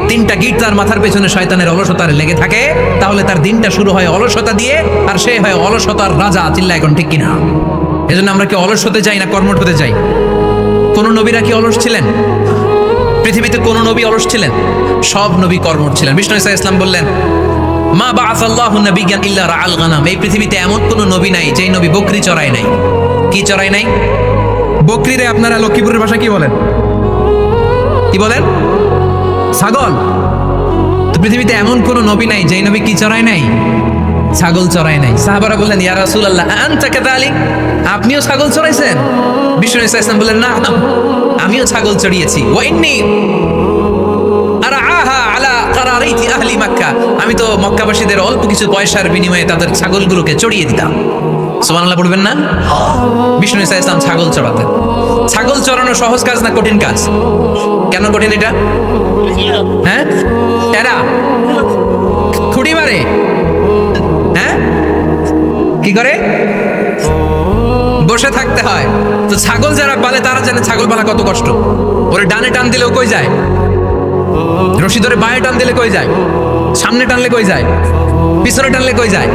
তিনটা গিট তার মাথার পেছনে শয়তানের অলসতার লেগে থাকে, তাহলে তার দিনটা শুরু হয় অলসতা দিয়ে, আর সে হয় অলসতার রাজা। চিল্লা এখন ঠিক কিনা? এজন্য আমরা কি অলস হতে চাই না কর্মঠ হতে চাই? কোন নবীরা কি অলস ছিলেন? পৃথিবীতে কোন নবী অলস ছিলেন? সব নবী কর্মঠ ছিলেন। বিষ্ণু সাল্লাল্লাহু আলাইহি ওয়াসাল্লাম বললেন, মা বাআসাল্লাহু নাবিয়্যান ইল্লা রাআল গানাম। এই পৃথিবীতে এমন কোন নবী নাই যেই নবী বকরি চড়ায় নাই। কি চড়ায় নাই? বকরিরে আপনারা লক্ষ্মীপুরের ভাষা কি বলেন? কি বলেন? ছাগল। তো পৃথিবীতে এমন কোন নবী নাই যেই নবী কি চড়ায় নাই? ছাগল চড়ায় নাই। সাহাবারা বললেন, ইয়া রাসূলুল্লাহ আনতা কাযালিক, আপনিও ছাগল চড়াইছেন? বিষ্ণু সাল্লাল্লাহু আলাইহি ওয়াসাল্লাম বললেন, না, আমিও ছাগল চড়িয়েছি। ওয়া ইন্নী আরআহা আলা কারারিতি আহলি মক্কা, আমি তো মক্কাবাসীদের অল্প কিছু পয়সার বিনিময়ে তাদের ছাগলগুলোকে চড়িয়ে দিতাম। সুবহানাল্লাহ পড়বেন না? বিষ্ণু সাল্লাল্লাহু আলাইহি ওয়াসাল্লাম ছাগল চড়াতেন। ছাগল চড়ানো সহজ কাজ না কঠিন কাজ? কেন কঠিন এটা? হ্যাঁ, এরা খুঁটি মারে। হ্যাঁ, কি করে? বসে থাকতে হয়। তো ছাগল যারা পালে তারা জানে ছাগল পালা কত কষ্ট। ওরে ডানে টান দিলেও কই যায়, রশি ধরে বাঁয়ে টান দিলে কই যায়, সামনে টানলে কই যায়, পিছনে টানলে কই যায়।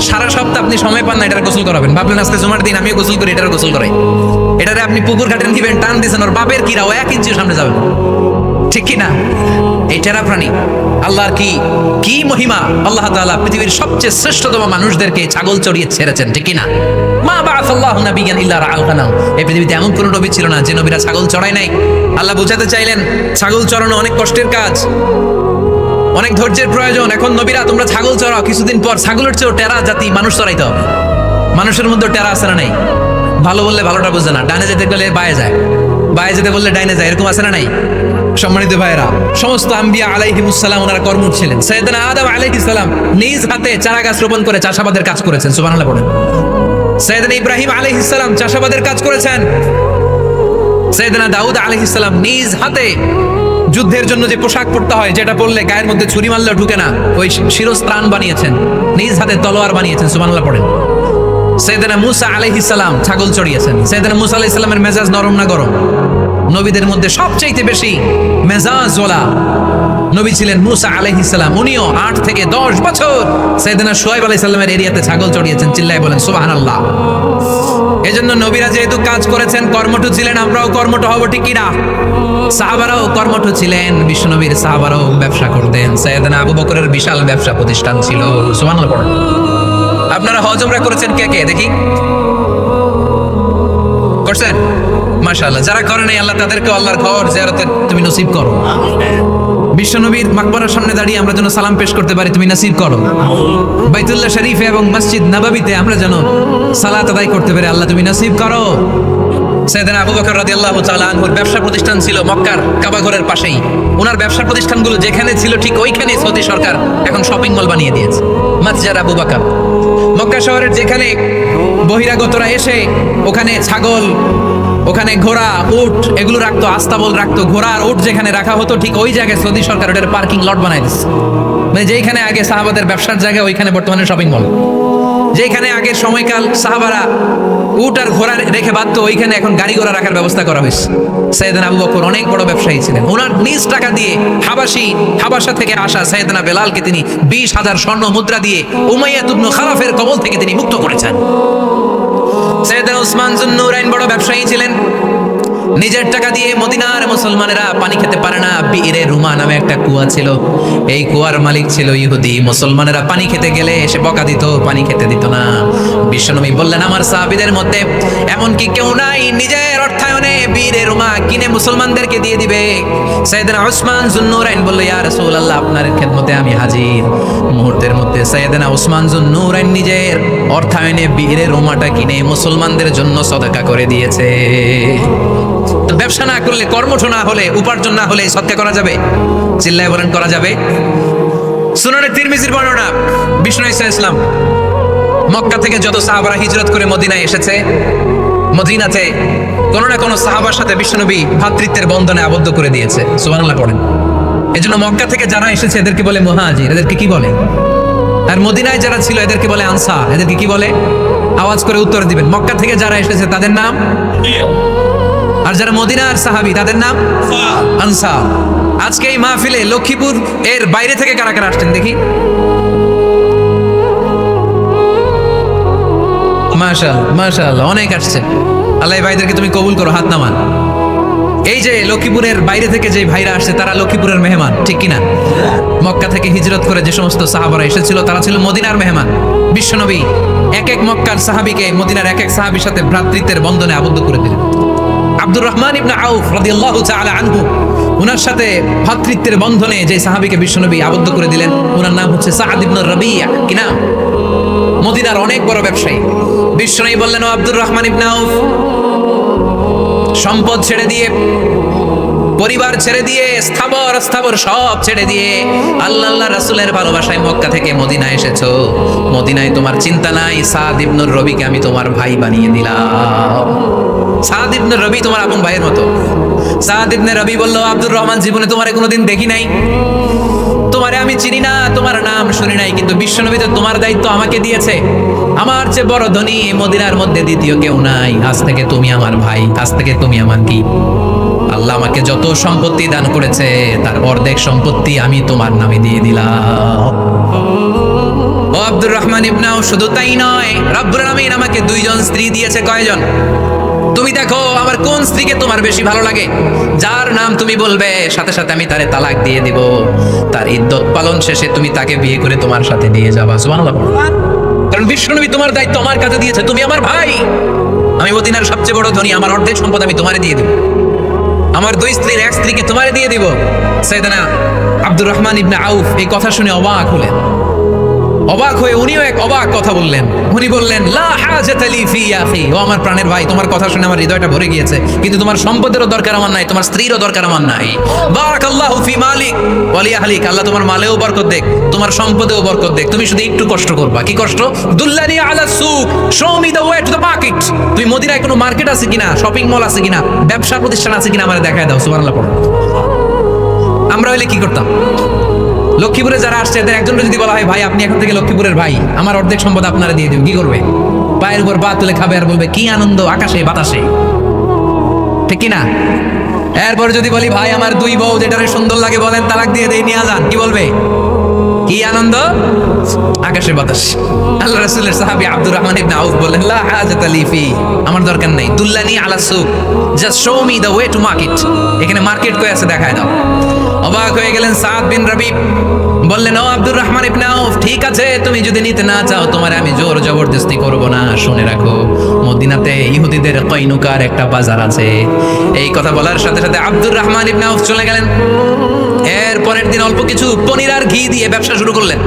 সারা সপ্তাহ আপনি সময় পান না এটার গোসল করাবেন। ভাবলেন আজকে জুমার দিন আমিও গোসল করি, এটার গোসল করাই। এটারে আপনি পুকুর ঘাটে দিবেন, টান দিয়েছেন, ওর বাপের কিরা ও 1 ইঞ্চি সামনে যাবে, ঠিক কি না? এই টেরা প্রাণী আল্লাহর কি কি মহিমা! আল্লাহ তাআলা পৃথিবীর সবচেয়ে শ্রেষ্ঠতম মানুষদেরকে ছাগল চড়িয়ে ছেড়েছেন, ঠিক কি না? মা বাআসাল্লাহু নাবিয়্যান ইল্লা রাআল গানাম। এই পৃথিবীতে এমন কোন নবী ছিল না যে নবীরা ছাগল চড়ায় নাই। আল্লাহ বোঝাতে চাইলেন ছাগল চড়ানো অনেক কষ্টের কাজ, অনেক ধৈর্যের প্রয়োজন। এখন নবীরা তোমরা ছাগল চড়াও, কিছুদিন পর ছাগলের চেয়েও টেরা জাতি মানুষ চড়াইতে হবে। মানুষের মধ্যে টেরা আছে না নাই? ভালো বললে ভালোটা বোঝে না, ডানে যেতে গেলে বায়ে যায়, বায়ে যেতে বললে ডাইনে যায়, এরকম আছে না নাই? সম্মানিত ভাইরা, সমস্ত আম্বিয়া আলাইহিমুস সালাম ওনারা কর্মঠ ছিলেন। সাইয়েদনা আদম আলাইহিস সালাম নিজ হাতে চারা গাছ রোপণ করে চাষাবাদের কাজ করেছেন। সুবহানাল্লাহ পড়েন। সাইয়েদনা ইব্রাহিম আলাইহিস সালাম চাষাবাদের কাজ করেছেন। সাইয়েদনা দাউদ আলাইহিস সালাম নিজ হাতে যুদ্ধের জন্য যে পোশাক পরতে হয়, যেটা পরলে গায়ের মধ্যে ছুরি মারলেও ঢুকে না, ওই শিরস্ত্রাণ বানিয়েছেন, নিজ হাতে তলোয়ার বানিয়েছেন। সুবহানাল্লাহ পড়েন। সাইয়েদনা মুসা আলাইহিস সালাম ছাগল চড়িয়েছেন। সাইয়েদনা মুসা আলাইহিস সালামের মেজাজ নরম না গরম? নবীদের মধ্যে সবচাইতে বেশি মেজাজওয়ালা নবী ছিলেন মুসা আলাইহিস সালাম। উনিও 8 থেকে 10 বছর সাইয়েদনা শুআয়ব আলাইহিস সালামের এরিয়াতে ছাগল চড়িয়েছেন। চিল্লায় বলেন সুবহানাল্লাহ। এজন্য নবীরা যেহেতু কাজ করেছেন, কর্মঠ ছিলেন, আমরাও কর্মঠ হব, ঠিক কি না? সাহাবারাও কর্মঠ ছিলেন। বিশ্বনবীর সাহাবারাও ব্যবসা করতেন। সাইয়েদনা আবু বকরের বিশাল ব্যবসা প্রতিষ্ঠান ছিল। সুবহানাল্লাহ পড়েন। আপনারা হজ উমরা করেছেন কে কে দেখি? করছেন? মাশাআল্লাহ। যারা করেন নাই আল্লাহ তাদেরকে আল্লাহর ঘর জিয়ারতের তুমি নসিব করো। বিশ্বনবীর মাকবারার সামনে দাঁড়িয়ে আমরা যেন সালাম পেশ করতে পারি, তুমি নসিব করো। বাইতুল্লাহ শরীফে এবং মসজিদ নববীতে আমরা যেন সালাত আদায় করতে পারি, আল্লাহ তুমি নসিব করো। সাইয়েদনা আবু বকর রাদিয়াল্লাহু তাআলা আনহুর ব্যবসা প্রতিষ্ঠান ছিল মক্কার কাবা ঘরের পাশেই। ওনার ব্যবসা প্রতিষ্ঠানগুলো যেখানে ছিল ঠিক ওইখানেই সৌদি সরকার এখন শপিং মল বানিয়ে দিয়েছে, মাসজিদ আবু বকর। মক্কা শহরের যেখানে বহিরাগতরা এসে ওখানে ছাগল, ওখানে ঘোড়া, উট এগুলো রাখতো, আস্তাবল রাখতো। ঘোড়া আর উট যেখানে রাখা হতো ঠিক ওই জায়গায় সৌদি সরকার ওটার পার্কিং লট বানাই দিচ্ছে। মানে যেখানে আগে সাহাবাদের ব্যবসার জায়গা, ওইখানে বর্তমানে শপিং মল। যেখানে আগের সময়কাল সাহাবারা উট আর ঘোড়া রেখে বাঁধতো, ওইখানে এখন গাড়ি ঘোড়া রাখার ব্যবস্থা করা হয়েছে। সাইয়েদনা আবু বকর অনেক বড় ব্যবসায়ী ছিলেন। ওনার নিজ টাকা দিয়ে হাবাসা থেকে আসা সাইয়েদনা বেলালকে তিনি 20,000 স্বর্ণ মুদ্রা দিয়ে উমাইয়া ইবনে খালাফের কবল থেকে তিনি মুক্ত করেছেন। সাইয়েদনা উসমান যুন নূরাইন বড় ব্যবসায়ী ছিলেন। নিজের টাকা দিয়ে মদিনার মুসলমানেরা পানি খেতে পারে না। বীরে রুমা নামে একটা কুয়া ছিল, এই কুয়ার মালিক ছিল ইহুদি। মুসলমানেরা পানি খেতে গেলে এসে বকা দিত, পানি খেতে দিত না। বিশ্বনবী বললেন, আমার সাহাবীদের মধ্যে এমন কি কেউ নাই নিজের অর্থায়নে বীরে রুমা কিনে মুসলমানদেরকে দিয়ে দিবে? সাইয়েদনা উসমান যুন্নুরাইন বলল, ইয়া রাসূলুল্লাহ, আপনার খেদমতে আমি হাজির। মুহূর্তের মধ্যে সাইয়েদনা উসমান যুন্নুরাইন নিজের অর্থায়নে বীরে রুমাটা কিনে মুসলমানদের জন্য সদকা করে দিয়েছে। তো ব্যবসা না করলে, কর্মঠ না হলে, উপার্জন না হলে সদকা করা যাবে? চিল্লায় বলেন, করা যাবে? সুনানে তিরমিজির বর্ণনা, বিষ্ণু ঈসা ইসলাম মক্কা থেকে যত সাহাবারা হিজরত করে মদিনায় এসেছে, মদিনাতে কোনো না কোনো সাহাবার সাথে বিশ্বনবী ভ্রাতৃত্বের বন্ধনে আবদ্ধ করে দিয়েছে। সুবহানাল্লাহ পড়েন। এজন্য মক্কা থেকে যারা এসেছে এদেরকে বলে মুহাজির। এদেরকে কি বলে? আর মদিনায় যারা ছিল এদেরকে বলে আনসার। এদেরকে কি বলে? আওয়াজ করে উত্তর দিবেন। মক্কা থেকে যারা এসেছে তাদের নাম, আর যারা মদিনার সাহাবী তাদের নাম আনসার। আজকে এই মাহফিলে লক্ষ্মীপুর এর বাইরে থেকে কারা কারা আসছেন দেখি? মাশাআল্লাহ, মাশাআল্লাহ, অনেক আসছে। আল্লাহ এই ভাইদেরকে তুমি কবুল করো, হাত নামান। এই যে লক্ষ্মীপুরের বাইরে থেকে যে ভাইরা আসছে তারা লক্ষ্মীপুরের মেহমান, ঠিক কিনা? মক্কা থেকে হিজরত করে যে সমস্ত সাহাবারা এসেছিল তারা ছিল মদিনার মেহমান। বিশ্বনবী এক এক মক্কার সাহাবীকে মদিনার এক এক সাহাবীর সাথে ভ্রাতৃত্বের বন্ধনে আবদ্ধ করে দিলেন। আব্দুর রহমান ইবনে আউফ রাদিয়াল্লাহু তাআলা আনহু, উনার সাথে ভ্রাতৃত্বের বন্ধনে যে সাহাবীকে বিশ্বনবী আবদ্ধ করে দিলেন, উনার নাম হচ্ছে সাআদ ইবনে রাবিয়া। কি নাম? মদিনার অনেক বড় ব্যবসায়ী। বিশ্বনবী বললেন, ও আব্দুর রহমান ইবনে আউফ, সম্পদ ছেড়ে দিয়ে, পরিবার ছেড়ে দিয়ে, স্থাবর স্থাবর সব ছেড়ে দিয়ে আল্লাহ রাসূলের ভালোবাসায় মক্কা থেকে মদিনায় এসেছো। মদিনায় তোমার চিন্তা নাই, সাদ ইবনুর রবিকে আমি তোমার ভাই বানিয়ে দিলাম। সাদ ইবনে রবি তোমার আপন ভাইয়ের মতো। সাদ ইবনে রবি বলল, আব্দুর রহমান, জীবনে তোমারে কোনোদিন দেখি নাই, তোমারে আমি চিনি না, তোমার নাম শুনি নাই, কিন্তু বিশ্বনবী তো তোমার দায়িত্ব আমাকে দিয়েছে। আমার চেয়ে বড় ধনী মদিনার মধ্যে দ্বিতীয় কেউ নাই। আজ থেকে তুমি আমার ভাই, আজ থেকে তুমি আমার কি? আল্লাহ আমাকে যত সম্পত্তি দান করেছে তার অর্ধেক সম্পত্তি আমি তোমার নামে দিয়ে দিলাম। ও আব্দুর রহমান ইবনে আউফ, শুধু তাই নয়, রব্বুল আলামিন আমাকে দুইজন স্ত্রী দিয়েছে। কয়জন? তুমি দেখো আমার কোন স্ত্রীকে তোমার বেশি ভালো লাগে, যার নাম তুমি বলবে সাথে সাথে আমি তারে তালাক দিয়ে দিব। তার ইদ্যত পালন শেষে তুমি তাকে বিয়ে করে তোমার সাথে নিয়ে যাবা। সুবহানাল্লাহ। কারণ বিশ্বনবী তোমার দায়িত্ব আমার কাছে দিয়েছে, তুমি আমার ভাই। আমি মদিনার সবচেয়ে বড় ধনী, আমার অর্ধেক সম্পদ আমি তোমারে দিয়ে দিব। আমার দুই স্ত্রীর এক স্ত্রীকে তোমারে দিয়ে দিব। সাইয়েদনা আব্দুর রহমান ইবনে আউফ এই কথা শুনে অবাক হলেন। অবাক হয়ে উনিও এক অবাক কথা বললেন। উনি বললেন, লা হাজাতা লি ফি ইয়া আখি, ও আমার প্রাণের ভাই, তোমার কথা শুনে আমার হৃদয়টা ভরে গিয়েছে, কিন্তু তোমার সম্পদেরও দরকার আমার নাই, তোমার স্ত্রীরও দরকার আমার নাই। বারাকাল্লাহু ফি মালিক ওয়া লি আহলিক, আল্লাহ তোমার মালেও বরকত দেখ, তোমার সম্পদেও বরকত দেখ। তুমি শুধু একটু কষ্ট করবা। কি কষ্ট? দুল্লানি আলা সুক, show me the way to the market. তুমি মদিনায় কোনো মার্কেট আছে কিনা, শপিং মল আছে কিনা, ব্যবসা প্রতিষ্ঠান আছে কিনা আমারে দেখায় দাও। সুবহানাল্লাহ পড়ো। আমরা হইলে কি করতাম? লক্ষ্মীপুরে যারা আসছে এদের একজন যদি বলা হয়, ভাই আপনি এখন থেকে লক্ষ্মীপুরের ভাই, আমার অর্ধেক সম্পদ আপনারা দিয়ে দেব, কি করবে? পায়ের উপর পা তুলে খাবে আর বলবে, কি আনন্দ আকাশে বাতাসে, ঠিক কিনা? এরপর যদি বলি, ভাই আমার দুই বউ যেটারে সুন্দর লাগে বলেন তালাক দিয়ে দেই, নিয়ে যান, কি বলবে? কি আনন্দ আকাশে বাতাস। আল্লাহ রাসূলের সাহাবী আব্দুর রহমান ইবনে আউফ বললেন, লা হাজাতা লি ফি, আমার দরকার নেই। দুল্লানি আলা সুক, just show me the way to market. এখানে মার্কেট কই আছে দেখায় দাও। অবাক হয়ে গেলেন সাদ বিন রবি, বললেন, ও আব্দুর রহমান ইবনে আউফ, ঠিক আছে, তুমি যদি নিতে না চাও তোমার আমি জোর জবরদস্তি করব না। শুনে রাখো, মদিনাতে ইহুদিদের কয়নুকার একটা বাজার আছে। এই কথা বলার সাথে সাথে আব্দুর রহমান ইবনে আউফ চলে গেলেন। এর পরের দিন অল্প কিছু পনির আর ঘি দিয়ে ব্যবসা শুরু করলেন।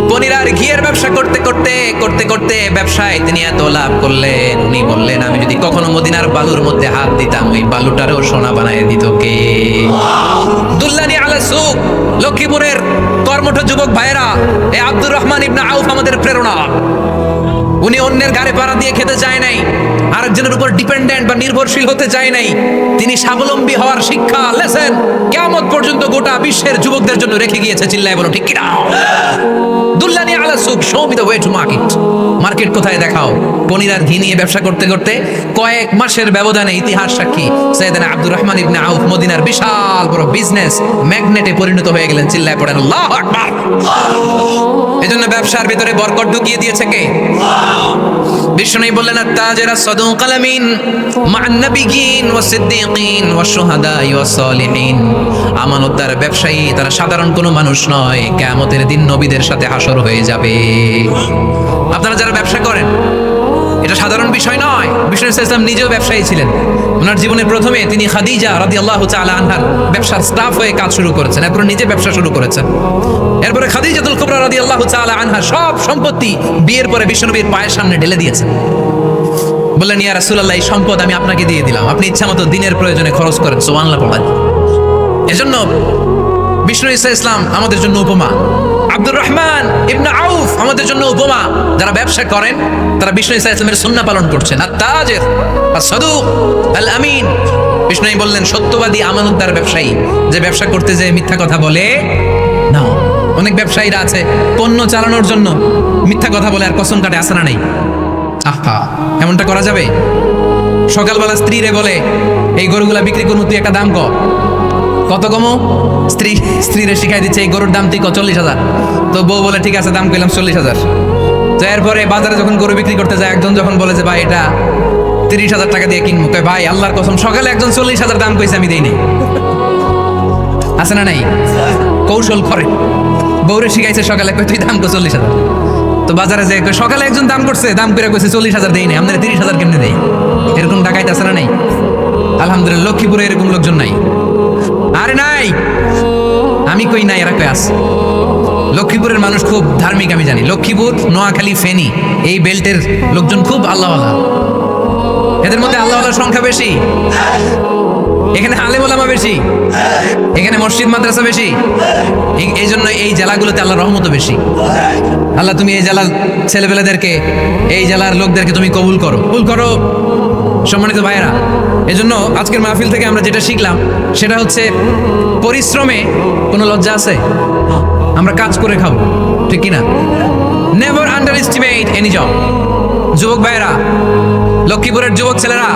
পনির আর ঘিয়ের ব্যবসা করতে করতে করতে করতে ব্যবসায় তিনি এত লাভ করলেন, উনি বললেন, আমি যদি কখনো মদিনার বালুর মধ্যে হাত দিতাম ওই বালুটারও সোনা বানায় দিত কে? দুল্লানি আলা সুক। লক্ষ্মীপুরের কর্মঠ যুবক ভাইয়েরা, এই আব্দুর রহমান ইবনে আউফ আমাদের প্রেরণা। উনি অন্যের গাড়ি পাড়া দিয়ে খেতে চায় নাই, আরেকজনের উপর ডিপেন্ডেন্ট বা নির্ভরশীল হতে চায় নাই। তিনি স্বাবলম্বী হওয়ার শিক্ষা, লেসেন কিয়ামত পর্যন্ত গোটা বিশ্বের যুবকদের জন্য রেখে গিয়েছে। চিল্লায় বলো ঠিক কিনা? দুল্লানি আলা সুক, show me the way to market. Market কোথায় দেখাও। পনির আর ঘি নিয়ে ব্যবসা করতে করতে কয়েক মাসের ব্যবধানে ইতিহাস সাক্ষী সাইয়েদনা আব্দুর রহমান ইবনে আউফ মদিনার বিশাল বড় বিজনেস ম্যাগনেটে পরিণত হয়ে গেলেন। চিল্লায় পড়েন আল্লাহু আকবার। এজন্য ব্যবসার ভিতরে বরকত ঢুকিয়ে দিয়েছে কে? বিষ্ণু বললেন আত-তাজিরা সাদুকাল আমিন মা'আন নাবিয়্যিন ওয়াস সিদ্দীকিন ওয়াশ শুহাদা'i ওয়াস সালিহিন। আমানতদার ব্যবসায়ী তারা সাধারণ কোনো মানুষ নয়, কিয়ামতের দিন নবীদের সাথে হাসর হয়ে যাবে। আপনারা যারা ব্যবসা করেন, এটা সাধারণ বিষয় নয়। বিষ্ণু ইসলাম নিজেও ব্যবসায়ী ছিলেন। ওনার জীবনের প্রথমে তিনি খাদিজা রাদিয়াল্লাহু তাআলা আনহার ব্যবসার স্টাফ হয়ে কাজ শুরু করেছেন, এরপর নিজে ব্যবসা শুরু করেছেন। এরপরে খাদিজাতুল কুবরা রাদিয়াল্লাহু তাআলা আনহা সব সম্পত্তি বিয়ের পরে বিশ্বনবীর পায়ের সামনে ঢেলে দিয়েছেন। বললেন, ইয়া রাসূলুল্লাহ, এই সম্পদ আমি আপনাকে দিয়ে দিলাম, আপনি ইচ্ছামতো দিনের প্রয়োজনে খরচ করেন। সুবহানাল্লাহ পড়েন। এজন্য বিষ্ণু ইসলাম আমাদের জন্য উপমা। আব্দুর রহমান ইবনে আউফ আমাদের জন্য উপমা। যারা ব্যবসা করেন তারা বিষ্ণু ইসলামের সুন্নাহ পালন করছেন। আত-তাজির আস-সাদুক আল আমিন। বিষ্ণু বললেন, সত্যবাদী আমানতদার ব্যবসায়ী, যে ব্যবসা করতে যে মিথ্যা কথা বলে না। অনেক ব্যবসায়ীরা আছে পণ্য চালানোর জন্য মিথ্যা কথা বলে আর কসম কাটে, আছে না নাই? আহা, এমনটা করা যাবে? সকালবেলা স্ত্রীরে বলে, এই গরুগুলা বিক্রি করবো, তুই একটা দাম কত কমো? স্ত্রীরে শিখাই দিচ্ছে, এই গরুর দাম তুই 40,000। তো বউ বলে, ঠিক আছে, দাম কইলাম 40,000। তো এরপরে বাজারে যখন গরু বিক্রি করতে যায়, একজন যখন বলে যে, ভাই এটা 30,000 টাকা দিয়ে কিনবো, কয়, ভাই আল্লাহর কসম, সকালে একজন 40,000 দাম কইছে, আমি দেই নাই। আছে না নাই? কৌশল করে। বউরে শিখাইছে সকালে, কয় তুই দাম কর 40,000। তো বাজারে যে সকালে একজন দাম করছে, দাম করে কইছে 40,000 দেই নাই, আমাদের 30,000 কেমনে দেই? এরকম ডাকাইত আছে না নাই? আলহামদুলিল্লাহ, লক্ষ্মীপুরে এরকম লোকজন নাই। আরে নাই, আমি কই নাই, এরা কই আছে। লক্ষ্মীপুরের মানুষ খুব ধার্মিক, আমি জানি। লক্ষ্মীপুর, নোয়াখালী, ফেনী, এই বেল্টের লোকজন খুব আল্লাহওয়ালা। এদের মধ্যে আল্লাহওয়ালার সংখ্যা বেশি। এখানে আলেম ওলামা বেশি, এখানে মসজিদ মাদ্রাসা বেশি। এই জন্য এই জেলাগুলোতে আল্লাহর রহমত বেশি। আল্লাহ, তুমি এই জেলার ছেলেপেলেদেরকে, এই জেলার লোকদেরকে তুমি কবুল করো। সম্মানিত ভাইয়েরা, এজন্য আজকের মাহফিল থেকে আমরা যেটা শিখলাম সেটা হচ্ছে, পরিশ্রমে কোনো লজ্জা আছে? আমরা কাজ করে খাবো, ঠিক কিনা? Never under estimate any job. যুবক ভাইয়েরা, লক্ষ্মীপুরের যুবক ছেলেরা,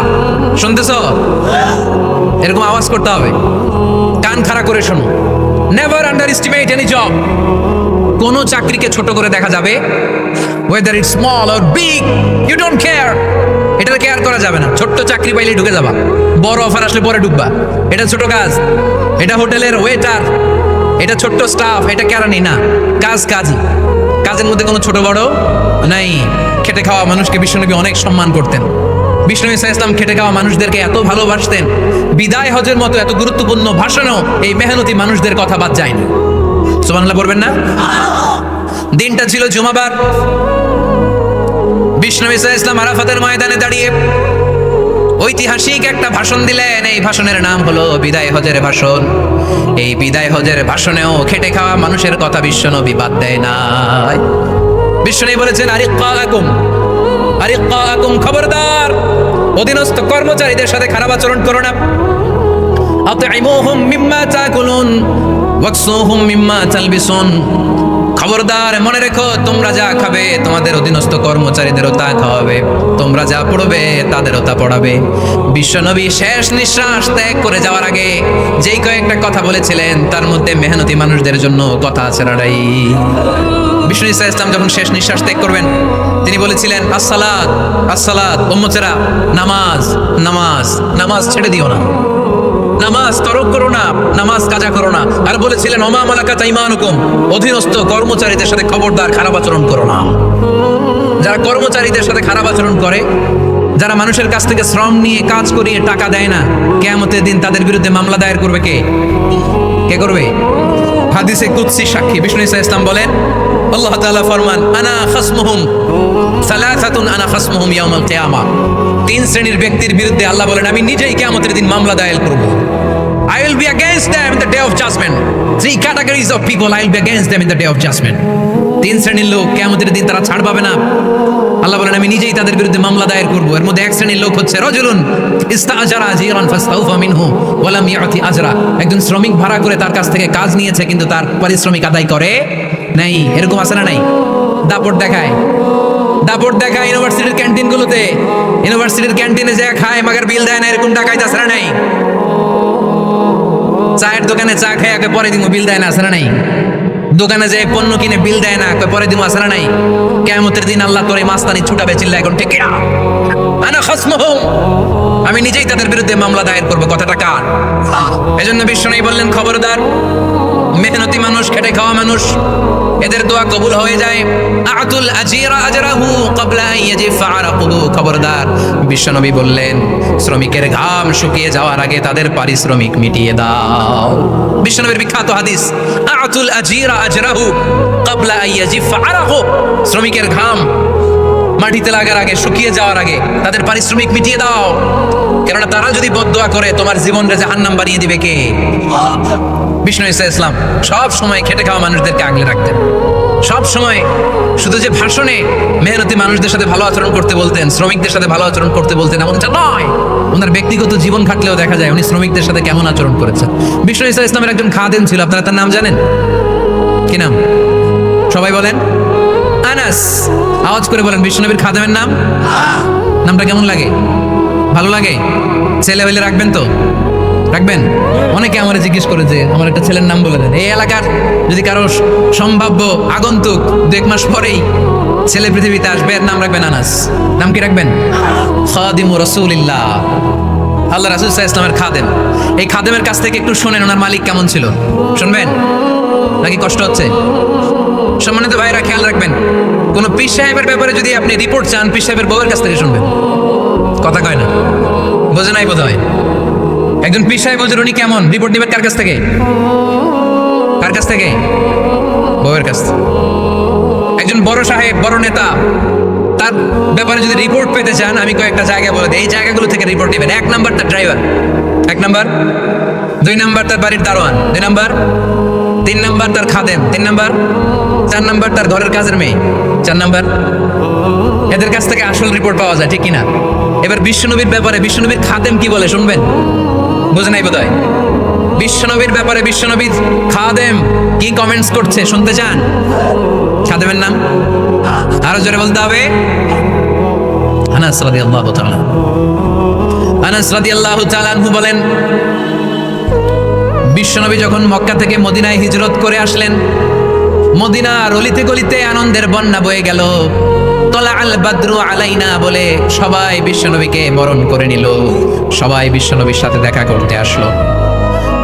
শুনতেছ? এরকম আওয়াজ করতে হবে, কান খাড়া করে শোনো। Never under estimate any job. কোনো চাকরিকে ছোট করে দেখা যাবে, whether it's small or big, you don't care. এটার কেয়ার করা যাবে না। ছোট্ট চাকরি পাইলে ঢুকে যাবা, বড় অফার আসলে পরে ঢুকবা। এটা ছোট কাজ, এটা হোটেলের ওয়েটার, এটা ছোট্ট স্টাফ, এটা কেরানি না, কাজই। কাজের মধ্যে কোনো ছোট বড় নাই। খেটে খাওয়া মানুষকে বিশ্বনবী অনেক সম্মান করতেন। বিষ্ণু ইসলাম খেটে খাওয়া মানুষদেরকে এত ভালোবাসতেন, বিদায় হজের মতো এত গুরুত্বপূর্ণ ভাষণও এই মেহনতি মানুষদের কথা বাদ যায়নি। সুবহানাল্লাহ বলবেন না? দিনটা ছিল জুমাবার। বিষ্ণু ইসলাম আরাফাতের ময়দানে দাঁড়িয়ে ঐতিহাসিক একটা ভাষণ দিলেন। এই ভাষণের নাম হলো বিদায় হজের ভাষণ। এই বিদায় হজের ভাষণেও খেটে খাওয়া মানুষের কথা বিশ্বনবী বাদ দেয় নাই। বিশ্বনবী বলেছেন, আরিক্কাকুম, খবরদার, অধীনস্থ কর্মচারীদের সাথে খারাপ আচরণ করো না। আতঈমুহুম মিম্মা তাকুলুন ওয়াকসুহুম মিম্মা তালবিসুন। খবরদার, মনে রেখো, তোমরা যা খাবে তোমাদের অধীনস্থ কর্মচারীদেরও তা খাওয়াবে, তোমরা যা পড়বে তাদেরও তা পড়াবে। বিশ্বনবী শেষ নিঃশ্বাস ত্যাগ করে যাওয়ার আগে যেই কয়েকটা কথা বলেছিলেন, তার মধ্যে মেহনতি মানুষদের জন্য কথা আছে না নাই? বিষ্ণু ইসলাম যখন শেষ নিঃশ্বাস ত্যাগ করবেন, তিনি বলেছিলেন, আসসালাত আসসালাত, উম্মতেরা, নামাজ ছেড়ে দিও না, নামাজ তরক করো না, নামাজ কাজা করো না। আর বলেছিলেন, ওমা মালাকাত আইমানুকুম, অধীনস্থ কর্মচারীদের সাথে খবরদার খারাপ আচরণ করো না। যারা কর্মচারীদের সাথে খারাপ আচরণ করে, যারা মানুষের কাছ থেকে শ্রম নিয়ে কাজ করিয়ে টাকা দেয় না, কিয়ামতের দিন তাদের বিরুদ্ধে মামলা দায়ের করবে কে করবে? হাদিসে কুদসি সাক্ষী বিষ্ণু ইসলাম বলেন, আল্লাহ তাআলা ফরমান, আনা খাসমুহুম সালাসাতুন, আনা খাসমুহুম ইয়াউমাল কিয়ামা। 3 শ্রেণীর ব্যক্তির বিরুদ্ধে আল্লাহ বলেন, আমি নিজেই কিয়ামতের দিন মামলা দায়ের করব। I will be against them in the day of judgment. 3 categories of people, I will be against them in the day of judgment. 3 শ্রেণীর লোক কিয়ামতের দিন তারা ছাড় পাবে না। আল্লাহ বলেন, আমি নিজেই তাদের বিরুদ্ধে মামলা দায়ের করব। এর মধ্যে এক শ্রেণীর লোক হচ্ছে রাজুলুন ইস্তাআজারা আজিরান ফাস্তাউফা মিনহু ওয়া লাম ইয়াতি আজরা। একজন শ্রমিক ভাড়া করে তার কাছ থেকে কাজ নিয়েছে, কিন্তু তার পারিশ্রমিক আদায় করে নাই। এরকম আছে না নাই? দাপট দেখায় ইউনিভার্সিটির ক্যান্টিনগুলোতে, ইউনিভার্সিটির ক্যান্টিনে যা খায় মাগার বিল দেয় না, এরকম ডাকাইত আছে না নাই? চায়ের দোকানে চা খায় আগে পরে দিন বিল দেয় না, আছে না নাই? দোকানে যে পণ্য কিনে বিল দেয় না, কয় পরে দিন আসরা নাই, কিয়ামতের দিন আল্লাহ তোর এই মাস্তানি ছুটাবে, চিল্লা এখন ঠিক কিনা? আনা খাসমুহুম, আমি নিজেই তাদের বিরুদ্ধে মামলা দায়ের করব। কথাটা কার? এজন্য বিশ্বনবী বললেন, খবরদার, মেহনতি মানুষ, খেটে খাওয়া মানুষ, এদের দোয়া কবুল হয়ে যায়। আতুল আজিরা আজরাহু ক্বাবলা আন ইয়াজিফা আরাকুহু, খবরদার, বিশ্বনবী বললেন, শ্রমিকের ঘাম শুকিয়ে যাওয়ার আগে তাদের পারিশ্রমিক মিটিয়ে দাও। বিশ্বনবীর বিখ্যাত হাদিস, আতুল আজিরা আজরাহু ক্বাবলা আন ইয়াজিফা আরাকুহু, শ্রমিকের ঘাম মাটিতে লাগার আগে, শুকিয়ে যাওয়ার আগে তাদের পারিশ্রমিক মিটিয়ে দাও। কেননা তারা যদি বদদোয়া করে তোমার জীবনকে জাহান্নাম বানিয়ে দিবে কে? বিষ্ণু ঈসা ইসলাম সব সময় খেটে খাওয়া মানুষদেরকে আগলে রাখতেন। সব সময় শুধু যে ভাষণে মেহনতি মানুষদের সাথে ভালো আচরণ করতে বলতেন, শ্রমিকদের সাথে ভালো আচরণ করতে বলতেন, এমনটা নয়। ওনার ব্যক্তিগত জীবন ঘাটলেও দেখা যায় উনি শ্রমিকদের সাথে কেমন আচরণ করেছেন। বিষ্ণু ঈসা ইসলামের একজন খাদেম ছিল, আপনারা তার নাম জানেন? কি নাম? সবাই বলেন। আনাস। আওয়াজ করে বলেন, বিশ্বনবীর খাদেমের নাম? নামটা কেমন লাগে? ভালো লাগে? ছেলে হইলে রাখবেন তো? রাখবেন? অনেকে আমার জিজ্ঞেস করে যে আমার একটা ছেলের নাম বলে দেন। এই এলাকার যদি কারো সম্ভাব্য আগন্তুক 2 মাস পরেই ছেলে পৃথিবীতে আসবে, এর নাম রাখবেন আনাস। নাম কি রাখবেন? খাদিমু রাসূলিল্লাহ, আল্লাহ রাসূল সাল্লাল্লাহু আলাইহি ওয়াসাল্লামের খাদেম। এই খাদেমের কাছ থেকে একটু শুনেন ওনার মালিক কেমন ছিল। শুনবেন নাকি কষ্ট হচ্ছে? সম্মানিত ভাইরা, খেয়াল রাখবেন, কোন পীর সাহেবের ব্যাপারে যদি আপনি রিপোর্ট চান, পীর সাহেবের বউয়ের কাছ থেকে শুনবেন। কথা কয় না, বোঝে নাই বোধ হয়। একজন পীর সাহেব হুজুর উনি কেমন, রিপোর্ট নেবেন কার কাছ থেকে? কার কাছ থেকে? বউয়ের কাছ থেকে। একজন বড় সাহেব, বড় নেতা, তার ব্যাপারে যদি রিপোর্ট পেতে চান, আমি কয়েকটা জায়গা বলে দিই, এই জায়গাগুলো থেকে রিপোর্ট নেবেন। 1 নাম্বার তার ড্রাইভার, 1 নাম্বার। 2 নাম্বার তার বাড়ির দারোয়ান, 2 নাম্বার। 3 নাম্বার তার খাদেম, 3 নাম্বার। 4 নাম্বার তার ঘরের কাজের মেয়ে, 4 নাম্বার। এদের কাছ থেকে আসল রিপোর্ট পাওয়া যায়, ঠিক কিনা? এবার বিশ্বনবীর ব্যাপারে বিশ্বনবীর খাদেম কি বলে শুনবেন? বুঝে নাই বোধ হয়। বিশ্বনবীর ব্যাপারে বিশ্বনবীর খাদেম কি কমেন্টস করছে শুনতে চান? খাদেমের নাম আরো জোরে বলতে হবে। আনাস রাদিয়াল্লাহু তাআলা, আনাস রাদিয়াল্লাহু তাআলা আনহু বলেন, বিশ্বনবী যখন মক্কা থেকে মদিনায় হিজরত করে আসলেন, মদিনার অলিতে গলিতে আনন্দের বন্যা বয়ে গেল। তলা আল বাদরু আলাইনা বলে সবাই বিশ্বনবীকে বরণ করে নিল, সবাই বিশ্বনবীর সাথে দেখা করতে আসলো।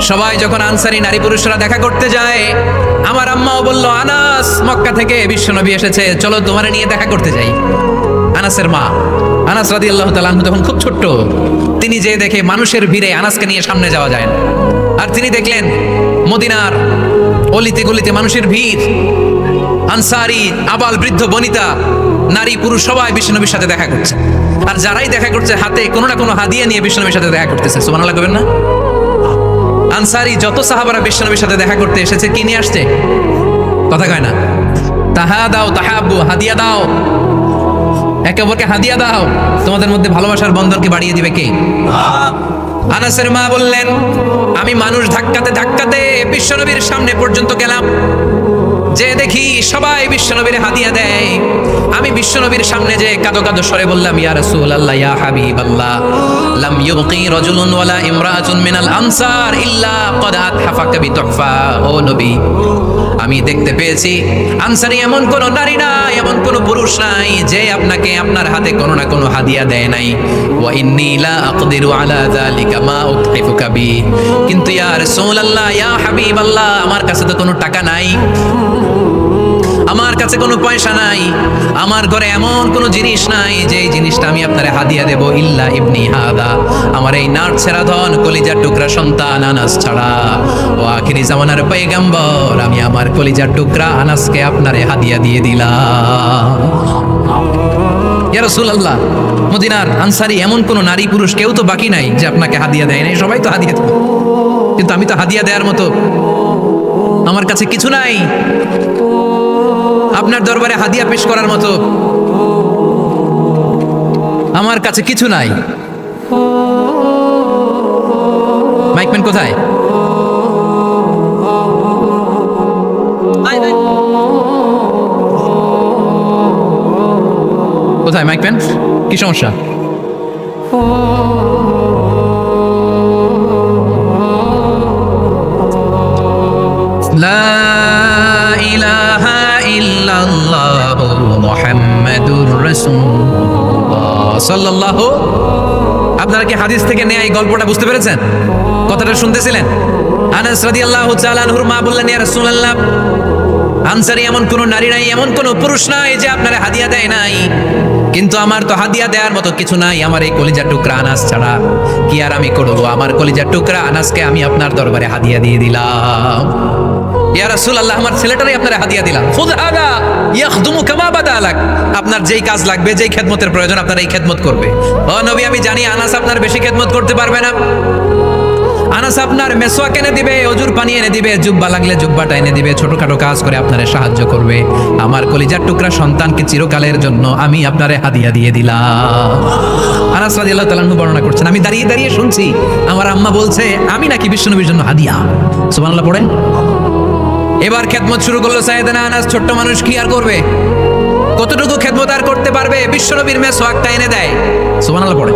সবাই যখন আনসারী নারী পুরুষরা দেখা করতে যায়, আমার আম্মাও বলল, আনাস, মক্কা থেকে বিশ্বনবী এসেছে, চলো তোমারে নিয়ে দেখা করতে যাই। আনাসের মা, আনাস রাদিয়াল্লাহু তাআলা আনহু তখন খুব ছোট্ট, তিনি যে দেখে মানুষের ভিড়ে আনাসকে নিয়ে সামনে যাওয়া যায় না। আর তিনি দেখলেন মদিনার অলিতে গলিতে মানুষের ভিড়, আনসারী, আবাল বৃদ্ধ বনিতা, নারী পুরুষ সবাই বিশ্বনবীর সাথে দেখা করছে। আর যারাই দেখা করছে হাতে কোনো না কোনো হাদিয়া নিয়ে বিশ্বনবীর সাথে দেখা করতেছে। সুবহানাল্লাহ কইবেন না? আনসারী যত সাহাবারা বিশ্বনবীর সাথে দেখা করতে এসেছে, কি নিয়ে আসছে? কথা কয় না। তাহা দাও, তাহাব্বু, হাদিয়া দাও, একে অপরকে হাদিয়া দাও, তোমাদের মধ্যে ভালোবাসার বন্ধনকে বাড়িয়ে দিবে কে? আনাসের মা বললেন, আমি মানুষ ধাক্কাতে ধাক্কাতে বিশ্বনবীর সামনে পর্যন্ত গেলাম, যে দেখি সবাই বিশ্বনবীর হাদিয়া দেয়। আমি বিশ্বনবীর সামনে যে কাঁদো কাঁদো স্বরে বললাম, ইয়া রাসূলুল্লাহ, ইয়া হাবিবাল্লাহ, লাম ইউবকি রাজুলুন ওয়ালা ইমরাআতুন মিনাল আনসার ইল্লা ক্বাদ আতহাফাকা বিতুহফা। ও নবী, আমি দেখতে পেয়েছি আনসারী এমন কোন নারী নাই, এমন কোন পুরুষ নাই যে আপনাকে আপনার হাতে কোনো না কোনো হাদিয়া দেয় নাই। ওয়া ইন্নী লা আকদিরু আলা যালিকা মা উতহিফুকা বি। কিন্তু ইয়া রাসূলুল্লাহ, ইয়া হাবিবাল্লাহ, আমার কাছে তো কোনো টাকা নাই, আমার কাছে কোনো পয়সা নাই, আমার ঘরে এমন কোনো জিনিস নাই যে এই জিনিসটা আমি আপনারে হাদিয়া দেব, ইল্লা ইবনি হাদা, আমার এই নাট ছেঁড়া ধন, কলিজার টুকরা সন্তান আনাস ছাড়া। ও আখিরি জামানার পয়গম্বর, আমি আমার কলিজার টুকরা আনাসকে আপনারে হাদিয়া দিয়ে দিলাম। ইয়া রাসূলুল্লাহ, মদিনার আনসারী এমন কোনো নারী পুরুষ কেউ তো বাকি নাই যে আপনাকে হাদিয়া দেয় নাই, সবাই তো হাদিয়া দেয়, কিন্তু আমি তো হাদিয়া দেওয়ার মতো আমার কাছে কিছু নাই, আপনার দরবারে হাদিয়া পেশ করার মতো আমার কাছে কিছু নাই। মাইকম্যান কোথায়? কোথায় মাইকম্যান? কি সমস্যা? লা মুহাম্মাদুর রাসূলুল্লাহ সাল্লাল্লাহু। আপনারা কি হাদিস থেকে নেয়া এই গল্পটা বুঝতে পেরেছেন? কথাটা শুনতেছিলেন? আনাস রাদিয়াল্লাহু তাআলা আনহুর মা বললেন, ইয়া রাসূলুল্লাহ, আনসারী এমন কোন নারী নাই, এমন কোন পুরুষ নাই যে আপনারে হাদিয়া দেয় নাই, কিন্তু আমার তো হাদিয়া দেওয়ার মতো কিছু নাই আমার এই কলিজার টুকরা আনাস ছাড়া। কি আর আমি করবো, আমার কলিজার টুকরা আনাসকে আমি আপনার দরবারে হাদিয়া দিয়ে দিলাম। ইয়া রাসূলুল্লাহ, আমার ছেলেটারই আপনারে হাদিয়া দিলাম। খুদ হাদা ইয়াখদুমু কামা বাদা লাক, আপনার যেই কাজ লাগবে, যেই খেদমতের প্রয়োজন, আপনার এই খেদমত করবে। ও নবী, আমি জানি আনাস আপনার বেশি খেদমত করতে পারবে না। আনাস আপনার মেসওয়াক এনে দিবে, অজুর পানি এনে দিবে, জুব্বা লাগলে জুব্বাটা এনে দিবে, ছোটখাটো কাজ করে আপনারে সাহায্য করবে। আমার কলিজার টুকরা সন্তানকে চিরকালের জন্য আমি আপনারে হাদিয়া দিয়ে দিলাম। আনাস রাদিয়াল্লাহু তাআলা আনহু বর্ণনা করছেন, আমি দাঁড়িয়ে দাঁড়িয়ে শুনছি আমার আম্মা বলছে আমি নাকি বিশ্বনবীর জন্য হাদিয়া। সুবহানাল্লাহ পড়েন। এবার খেদমত শুরু করলো সাইয়েদনা আনাস। ছোট্ট মানুষ কি আর করবে, কতটুকু খেদমত আর করতে পারবে? বিশ্বনবীর মেসওয়াকটা এনে দেয়। সুবহানাল্লাহ পড়েন।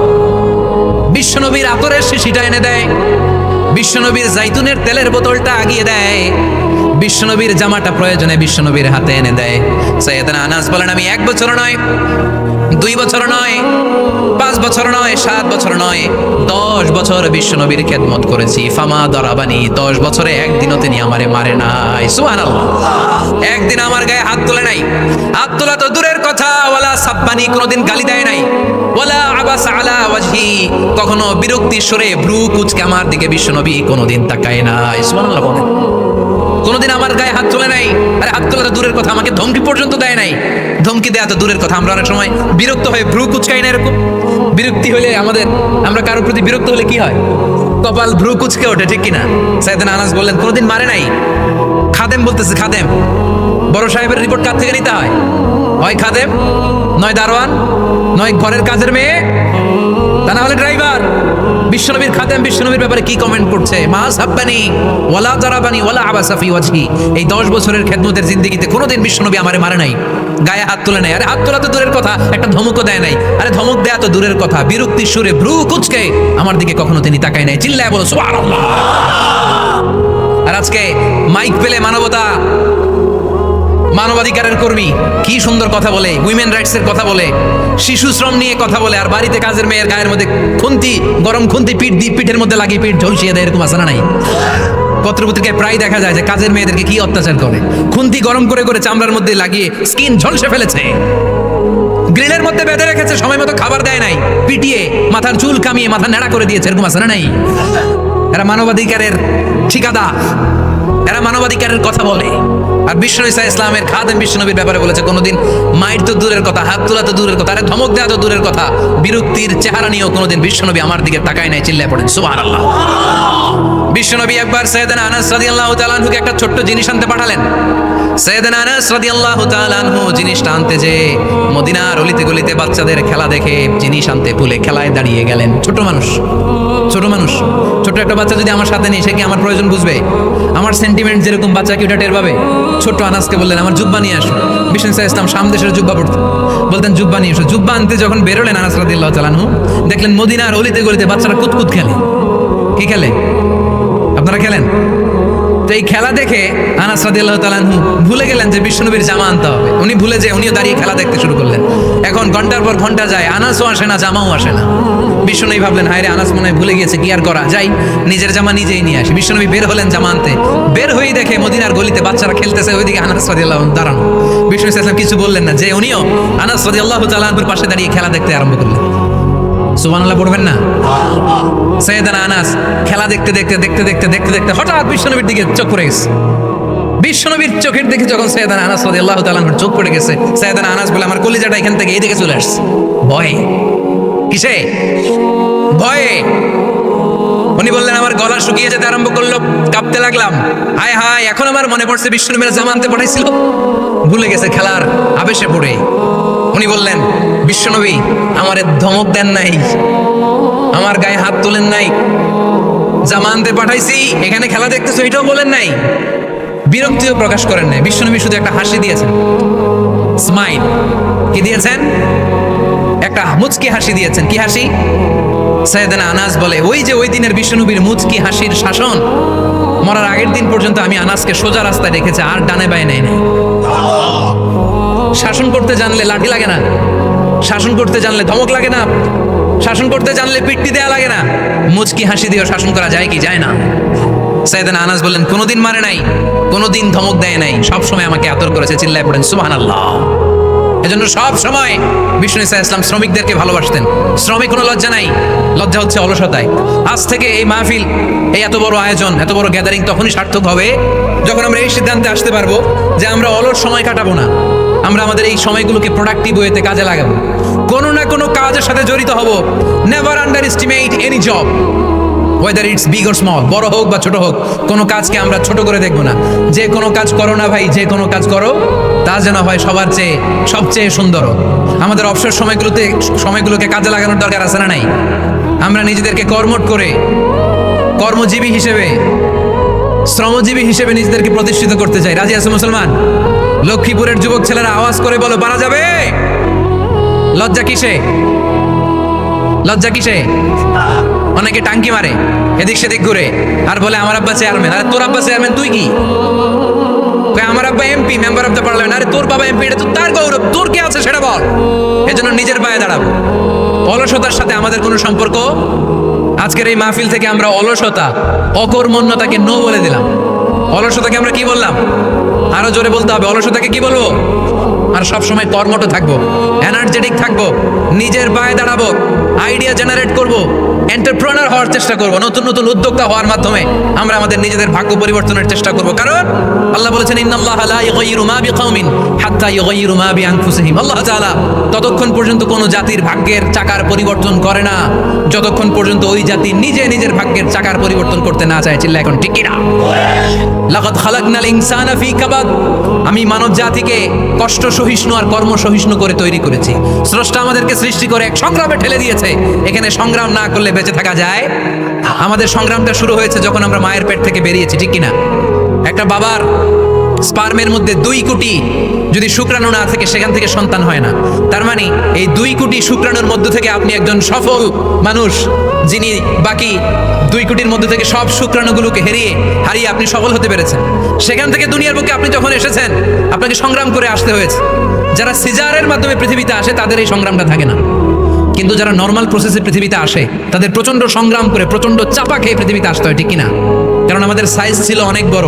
বিশ্বনবীর আতরের শিশিটা এনে দেয়, বিশ্বনবীর জাইতুনের তেলের বোতলটা আগিয়ে দেয়, বিশ্বনবীর জামাটা প্রয়োজনে বিশ্বনবীর হাতে এনে দেয়। সাইয়েদনা আনাস বলেন, আমি 1 বছর নয়, 2 বছর নয়, 5 বছর নয়, 7 বছর নয়, 10 বছর বিশ্বনবীর খেদমত করেছি। ফামা দরাবানি, 10 বছরে একদিনও তিনি আমারে মারে নাই। সুবহানাল্লাহ। একদিন আমার গায়ে হাত তোলে নাই, হাত তোলা তো দূরের কথা, ওয়ালা সাব্বানি, কোনোদিন গালি দেয় নাই, ওয়ালা আবাস আলা ওয়াজহি, কখনো বিরক্তি সরে ভ্রু কুচকে আমার দিকে বিশ্বনবী কোনোদিন তাকায় নাই। সুবহানাল্লাহ বলেন। কোনোদিন আমার গায়ে হাত তোলে নাই। আরে হাত তোলা তো দূরের কথা, আমাকে ধমকি পর্যন্ত দেয় নাই। ধমকি দেয়া তো দূরের কথা, আমরা অনেক সময় বিরক্ত হয়ে ভ্রু কুচকাই না। এরকম বিরক্তি হলে আমরা কারোর প্রতি বিরক্ত হলে কি হয়? কপাল ভ্রু কুচকে ওঠে, ঠিক কিনা? সাইয়েদনা আনাস বললেন, কোনোদিন মারে নাই। খাদেম বলতেছে, খাদেম, বড় সাহেবের রিপোর্ট কার থেকে নিতে হয়? হয় খাদেম, নয় দারোয়ান, নয় ঘরের কাজের মেয়ে, তা না হলে ড্রাইভার। বিশ্বনবীর খাদেম বিশ্বনবীর ব্যাপারে কি কমেন্ট করছে? মা সাব্বানি ওয়ালা দারাবানি ওয়ালা আবাসা ফি ওয়াজহি, এই 10 বছরের খেদমতের জিন্দেগিতে কোনোদিন বিশ্বনবী আমারে মারে নাই, গায়ে হাত তোলে নাই। আরে হাত তোলা তো দূরের কথা, একটা ধমকও দেয় নাই। আরে ধমক দেয়া তো দূরের কথা, বিরক্তির সুরে ভ্রু কুচকে আমার দিকে কখনো তিনি তাকায় নাই। চিল্লায় বলো সুবহানাল্লাহ। আর আজকে মাইক পেলে মানবতা, মানবাধিকারের কর্মী কি সুন্দর কথা বলে, উইমেন রাইটস এর কথা বলে, শিশু শ্রম নিয়ে কথা বলে, আর বাড়িতে কাজের মেয়ের গায়ের মধ্যে খুন্তি, গরম খুন্তি পিঠের মধ্যে লাগিয়ে পিঠ ঝলসিয়ে দেয়। এরকম আছে না নাই? পত্রপত্রিকায় প্রায় দেখা যায় যে কাজের মেয়েদেরকে কি অত্যাচার করে, খুন্তি গরম করে করে চামড়ার মধ্যে লাগিয়ে স্কিন ঝলসে ফেলেছে, গ্রিলের মধ্যে বেঁধে রেখেছে, সময় মতো খাবার দেয় নাই, পিটিয়ে মাথার চুল কামিয়ে মাথা নেড়া করে দিয়েছে। এরকম আছে না নাই? এরা মানবাধিকারের ঠিকাদার, এরা মানবাধিকারের কথা বলে। আর বিশ্বনবী ইসলামের খাদেম বিশ্বনবীর ব্যাপারে বলেছে, কোনোদিন মাইর তো দূরের কথা, হাত তোলা তো দূরের কথা, আরে ধমক দেওয়া তো দূরের কথা, বিরক্তির চেহারা নিয়েও কোনোদিন বিশ্বনবী আমার দিকে তাকায় নাই। চিল্লায় পড়েন সুবহানাল্লাহ। বিশ্বনবী একবার সাইয়েদনা আনাস রাদিয়াল্লাহু তাআলা আনহুকে একটা ছোট্ট জিনিস আনতে পাঠালেন। সাইয়েদনা আনাস রাদিয়াল্লাহু তাআলা আনহু জিনিসটা আনতে যে মদিনার অলিতে গলিতে বাচ্চাদের খেলা দেখে জিনিস আনতে ভুলে খেলায় দাঁড়িয়ে গেলেন। ছোট মানুষ, ছোট একটা বাচ্চা যদি আমার সাথে নেই, সে কি আমার প্রয়োজন বুঝবে? আমার সেন্টিমেন্ট যেরকম, বাচ্চা কি ওটা টের পাবে? ছোট্ট আনাসকে বললেন, আমার জুব্বা নিয়ে আসো। বিশ্বনবী ইসলাম শাম দেশের জুব্বা পড়তেন, বলতেন জুব্বা নিয়ে এসো। জুব্বা আনতে যখন বেরোলেন আনাস রাদিয়াল্লাহু তাআলা আনহু, দেখলেন মদিনার অলিতে গলিতে বাচ্চারা কুতকুত খেলে। কি খেলে? আপনারা খেলেন? তো এই খেলা দেখে আনাস রাদিয়াল্লাহু তাআলা আনহু ভুলে গেলেন যে বিশ্বনবীর জামা আনতে হবে। উনি ভুলে যে উনিও দাঁড়িয়ে খেলা দেখতে শুরু করলেন। এখন ঘন্টার পর ঘন্টা যায়, আনাসও আসে না, জামাও আসে না। বিশ্বনবী ভাবলেন, হায় রে, আনাস মনে হয় ভুলে গিয়েছে, কি আর করা যায়, নিজের জামা নিজেই নিয়ে আসি। বিশ্বনবী বের হলেন জামা আনতে, বের হয়েই দেখে মদিনার গলিতে বাচ্চারা খেলতেছে, ওইদিকে আনাস রাদিয়াল্লাহু আনহু দাঁড়ানো। বিশ্বনবী সাল্লাল্লাহু আলাইহি ওয়াসাল্লাম কিছু বললেন না, যে উনিও আনাস রাদিয়াল্লাহু তাআলা আনহুর পাশে দাঁড়িয়ে খেলা দেখতে আরম্ভ করলেন। সুবহানাল্লাহ পড়বেন না? সাইয়েদনা আনাস খেলা দেখতে দেখতে হঠাৎ বিশ্বনবীর দিকে চোখ পড়ে গেছে। বিশ্বনবীর চোখের দিকে যখন সাইয়েদনা আনাস রাদিয়াল্লাহু তাআলা আনহুর চোখ পড়ে গেছে, সাইয়েদনা আনাস বলে, আমার কলিজাটা এখান থেকে এইদিকে চলে আসছে। ভয়ে। কিসে? ভয়ে। উনি বললেন, আমার গলা শুকিয়ে যেতে আরম্ভ করলো, কাঁপতে লাগলাম। হায় হায়, এখন আমার মনে পড়ছে বিশ্বনবীর জামা আনতে পাঠাইছিল, ভুলে গেছে খেলার আবেশে পড়ে। উনি বললেন, বিশ্বনবী আমারে ধমক দেন নাই, আমার গায়ে হাত তোলেন নাই, জামা আনতে পাঠাইছি, এখানে খেলা দেখতেছো এটাও বলেন নাই, বিরক্তিও প্রকাশ করেন নাই। বিশ্বনবী শুধু একটা হাসি দিয়েছেন, স্মাইল। কি দিয়েছেন? একটা মুচকি হাসি দিয়েছেন। কি হাসি? সাইয়েদনা আনাস বলে, ওই যে ওই দিনের বিশ্বনবীর মুচকি হাসির শাসন মরার আগের দিন পর্যন্ত আমি আনাসকে সোজা রাস্তায় রেখেছি, আর ডানে বায়ে নেই নাই। শাসন করতে জানলে লাঠি লাগে না, শাসন করতে জানলে ধমক লাগে না, শাসন করতে জানলে পিট্টি দেয়া লাগে না, মুচকি হাসি দিয়েও শাসন করা যায় কি যায় না? সাইয়েদনা আনাস বললেন কোনোদিন মারে নাই, কোনোদিন ধমক দেয় নাই, সব সময় আমাকে আদর করেছে। চিল্লায় পড়েন সুবহানাল্লাহ। এজন্য সব সময় বিষ্ণু ঈসা ইসলাম শ্রমিকদেরকে ভালোবাসতেন। শ্রমে কোনো লজ্জা নাই, লজ্জা হচ্ছে অলসতায়। আজ থেকে এই মাহফিল, এই এত বড় আয়োজন, এত বড় গ্যাদারিং তখনই সার্থক হবে যখন আমরা এই সিদ্ধান্তে আসতে পারবো যে আমরা অলস সময় কাটাবো না, আমরা আমাদের এই সময়গুলোকে প্রোডাক্টিভ ওয়েতে কাজে লাগাবো, কোনো না কোনো কাজের সাথে জড়িত হব। Never under estimate any job, whether it's big or small, বড় হোক বা ছোট হোক, কোনো কাজকে আমরা ছোট করে দেখবো না। যে কোনো কাজ করো না ভাই, যে কোনো কাজ করো তা যেন হয় সবার চেয়ে সবচেয়ে সুন্দর। আমাদের অবসর সময়গুলোকে কাজে লাগানোর দরকার আছে না নাই? আমরা নিজেদেরকে কর্মঠ করে, কর্মজীবী হিসেবে, শ্রমজীবী হিসেবে নিজেদেরকে প্রতিষ্ঠিত করতে চাই। রাজি আছে মুসলমান? লক্ষ্মীপুরের যুবক ছেলেরা আওয়াজ করে বলো পারা যাবে? লজ্জা কিসে? লজ্জা কিসে? অনেকে টাঙ্কি মারে, এদিক সেদিক ঘুরে, আর বলে আমার আব্বা চেয়ারম্যান। আরে তোর আব্বা চেয়ারম্যান, তুই কি? আমার আব্বা MP, member of the parliament. আরে তোর বাবা এমপি, এটা তো তার গৌরব, তোর কি আছে সেটা বল। এজন্য নিজের পায়ে দাঁড়াবো। অলসতার সাথে আমাদের কোনো সম্পর্ক। আজকের এই মাহফিল থেকে আমরা অলসতা, অকর্মণ্যতাকে নো বলে দিলাম। অলসতাকে আমরা কি বললাম? আরো জোরে বলতে হবে, অলসতাকে কি বলবো? আর সবসময় কর্মঠ থাকবো, এনার্জেটিক থাকবো, নিজের পায়ে দাঁড়াবো, আইডিয়া জেনারেট করবো, এন্টারপ্রেনার হওয়ার চেষ্টা করবো। নতুন নতুন উদ্যোক্তা হওয়ার মাধ্যমে আমরা আমাদের নিজেদের ভাগ্য পরিবর্তনের চেষ্টা করবো। কারণ আল্লাহ বলেছেন ইন্নাল্লাহা লা ইউগাইয়িরু মা বিকাউমিন হাত্তা ইউগাইয়িরু মা বিআনফুসিহিম। আল্লাহ তাআলা ততক্ষণ পর্যন্ত কোনো জাতির ভাগ্যের চাকার পরিবর্তন করে না যতক্ষণ পর্যন্ত ওই জাতি নিজে নিজের ভাগ্যের চাকার পরিবর্তন করতে না চায়। চিল্লা এখন ঠিক কি না? লাকাদ খালাকনাল ইনসানা ফি কাবাদ। আমি মানব জাতিকে কষ্ট সহিষ্ণু আর কর্ম সহিষ্ণু করে তৈরি করেছি। স্রষ্টা আমাদেরকে সৃষ্টি করে এক সংগ্রামে ঠেলে দিয়েছে। এখানে সংগ্রাম না করলে বেঁচে থাকা যায়? আমাদের সংগ্রামটা শুরু হয়েছে যখন আমরা মায়ের পেট থেকে বেরিয়েছি, ঠিক কিনা? একটা বাবার স্পার্মের মধ্যে 2 কোটি যদি শুক্রাণু না থাকে, সেখান থেকে সন্তান হয় না। তার মানে এই 2 কোটি শুক্রাণুর মধ্য থেকে আপনি একজন সফল মানুষ, যিনি বাকি 2 কোটির মধ্যে থেকে সব শুক্রাণুগুলোকে হারিয়ে আপনি সফল হতে পেরেছেন। সেখান থেকে দুনিয়ার বুকে আপনি যখন এসেছেন, আপনাকে সংগ্রাম করে আসতে হয়েছে। যারা সিজারের মাধ্যমে পৃথিবীতে আসে তাদের এই সংগ্রামটা থাকে না, কিন্তু যারা নর্মাল প্রসেসে পৃথিবীতে আসে তাদের প্রচন্ড সংগ্রাম করে, প্রচন্ড চাপা খেয়ে পৃথিবীতে আসতে হয়, ঠিক কিনা? কারণ আমাদের সাইজ ছিল অনেক বড়।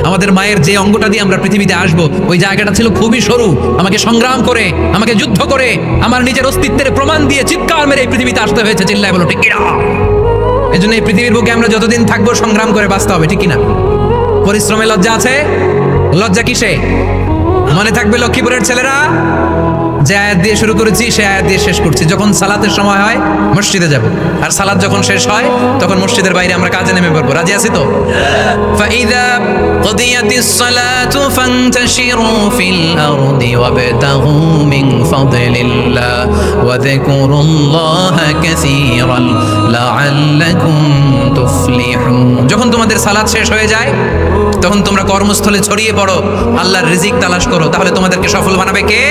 আমাদের মায়ের যে অঙ্গটা দিয়ে আমরা পৃথিবীতে আসবো, ওই জায়গাটা ছিল খুবই সরু। আমাকে সংগ্রাম করে, আমাকে যুদ্ধ করে, আমার নিজের অস্তিত্বের প্রমাণ দিয়ে চিৎকার মেরে এই পৃথিবীতে আসতে হয়েছে। চিল্লায় বলো ঠিক কিনা? এই জন্য এই পৃথিবীর বুকে আমরা যতদিন থাকবো সংগ্রাম করে বাঁচতে হবে, ঠিক কিনা? পরিশ্রমে লজ্জা আছে? লজ্জা কিসে? মনে থাকবে লক্ষ্মীপুরের ছেলেরা, যে আয়াত দিয়ে শুরু করেছি সে আয়াত দিয়ে শেষ করছি। যখন সালাতের সময় হয় মসজিদে যাব, আর সালাত যখন শেষ হয় তখন মসজিদের বাইরে আমরা কাজে নেমে পড়বো। রাজি আছি তো? ফাইদা কুদিয়াতিস সালাতু ফান্তাশিরু ফিল আরদি ওয়াবতাগু মিন ফাদলিল্লাহ ওয়া যিকুরুল্লাহা কাসীরান লাআল্লাকুম তুফলিহুন। যখন তোমাদের সালাত শেষ হয়ে যায় তখন তোমরা কর্মস্থলে ছড়িয়ে পড়ো, আল্লাহর রিজিক তালাশ করো। তাহলে তোমাদেরকে সফল বানাবে কে?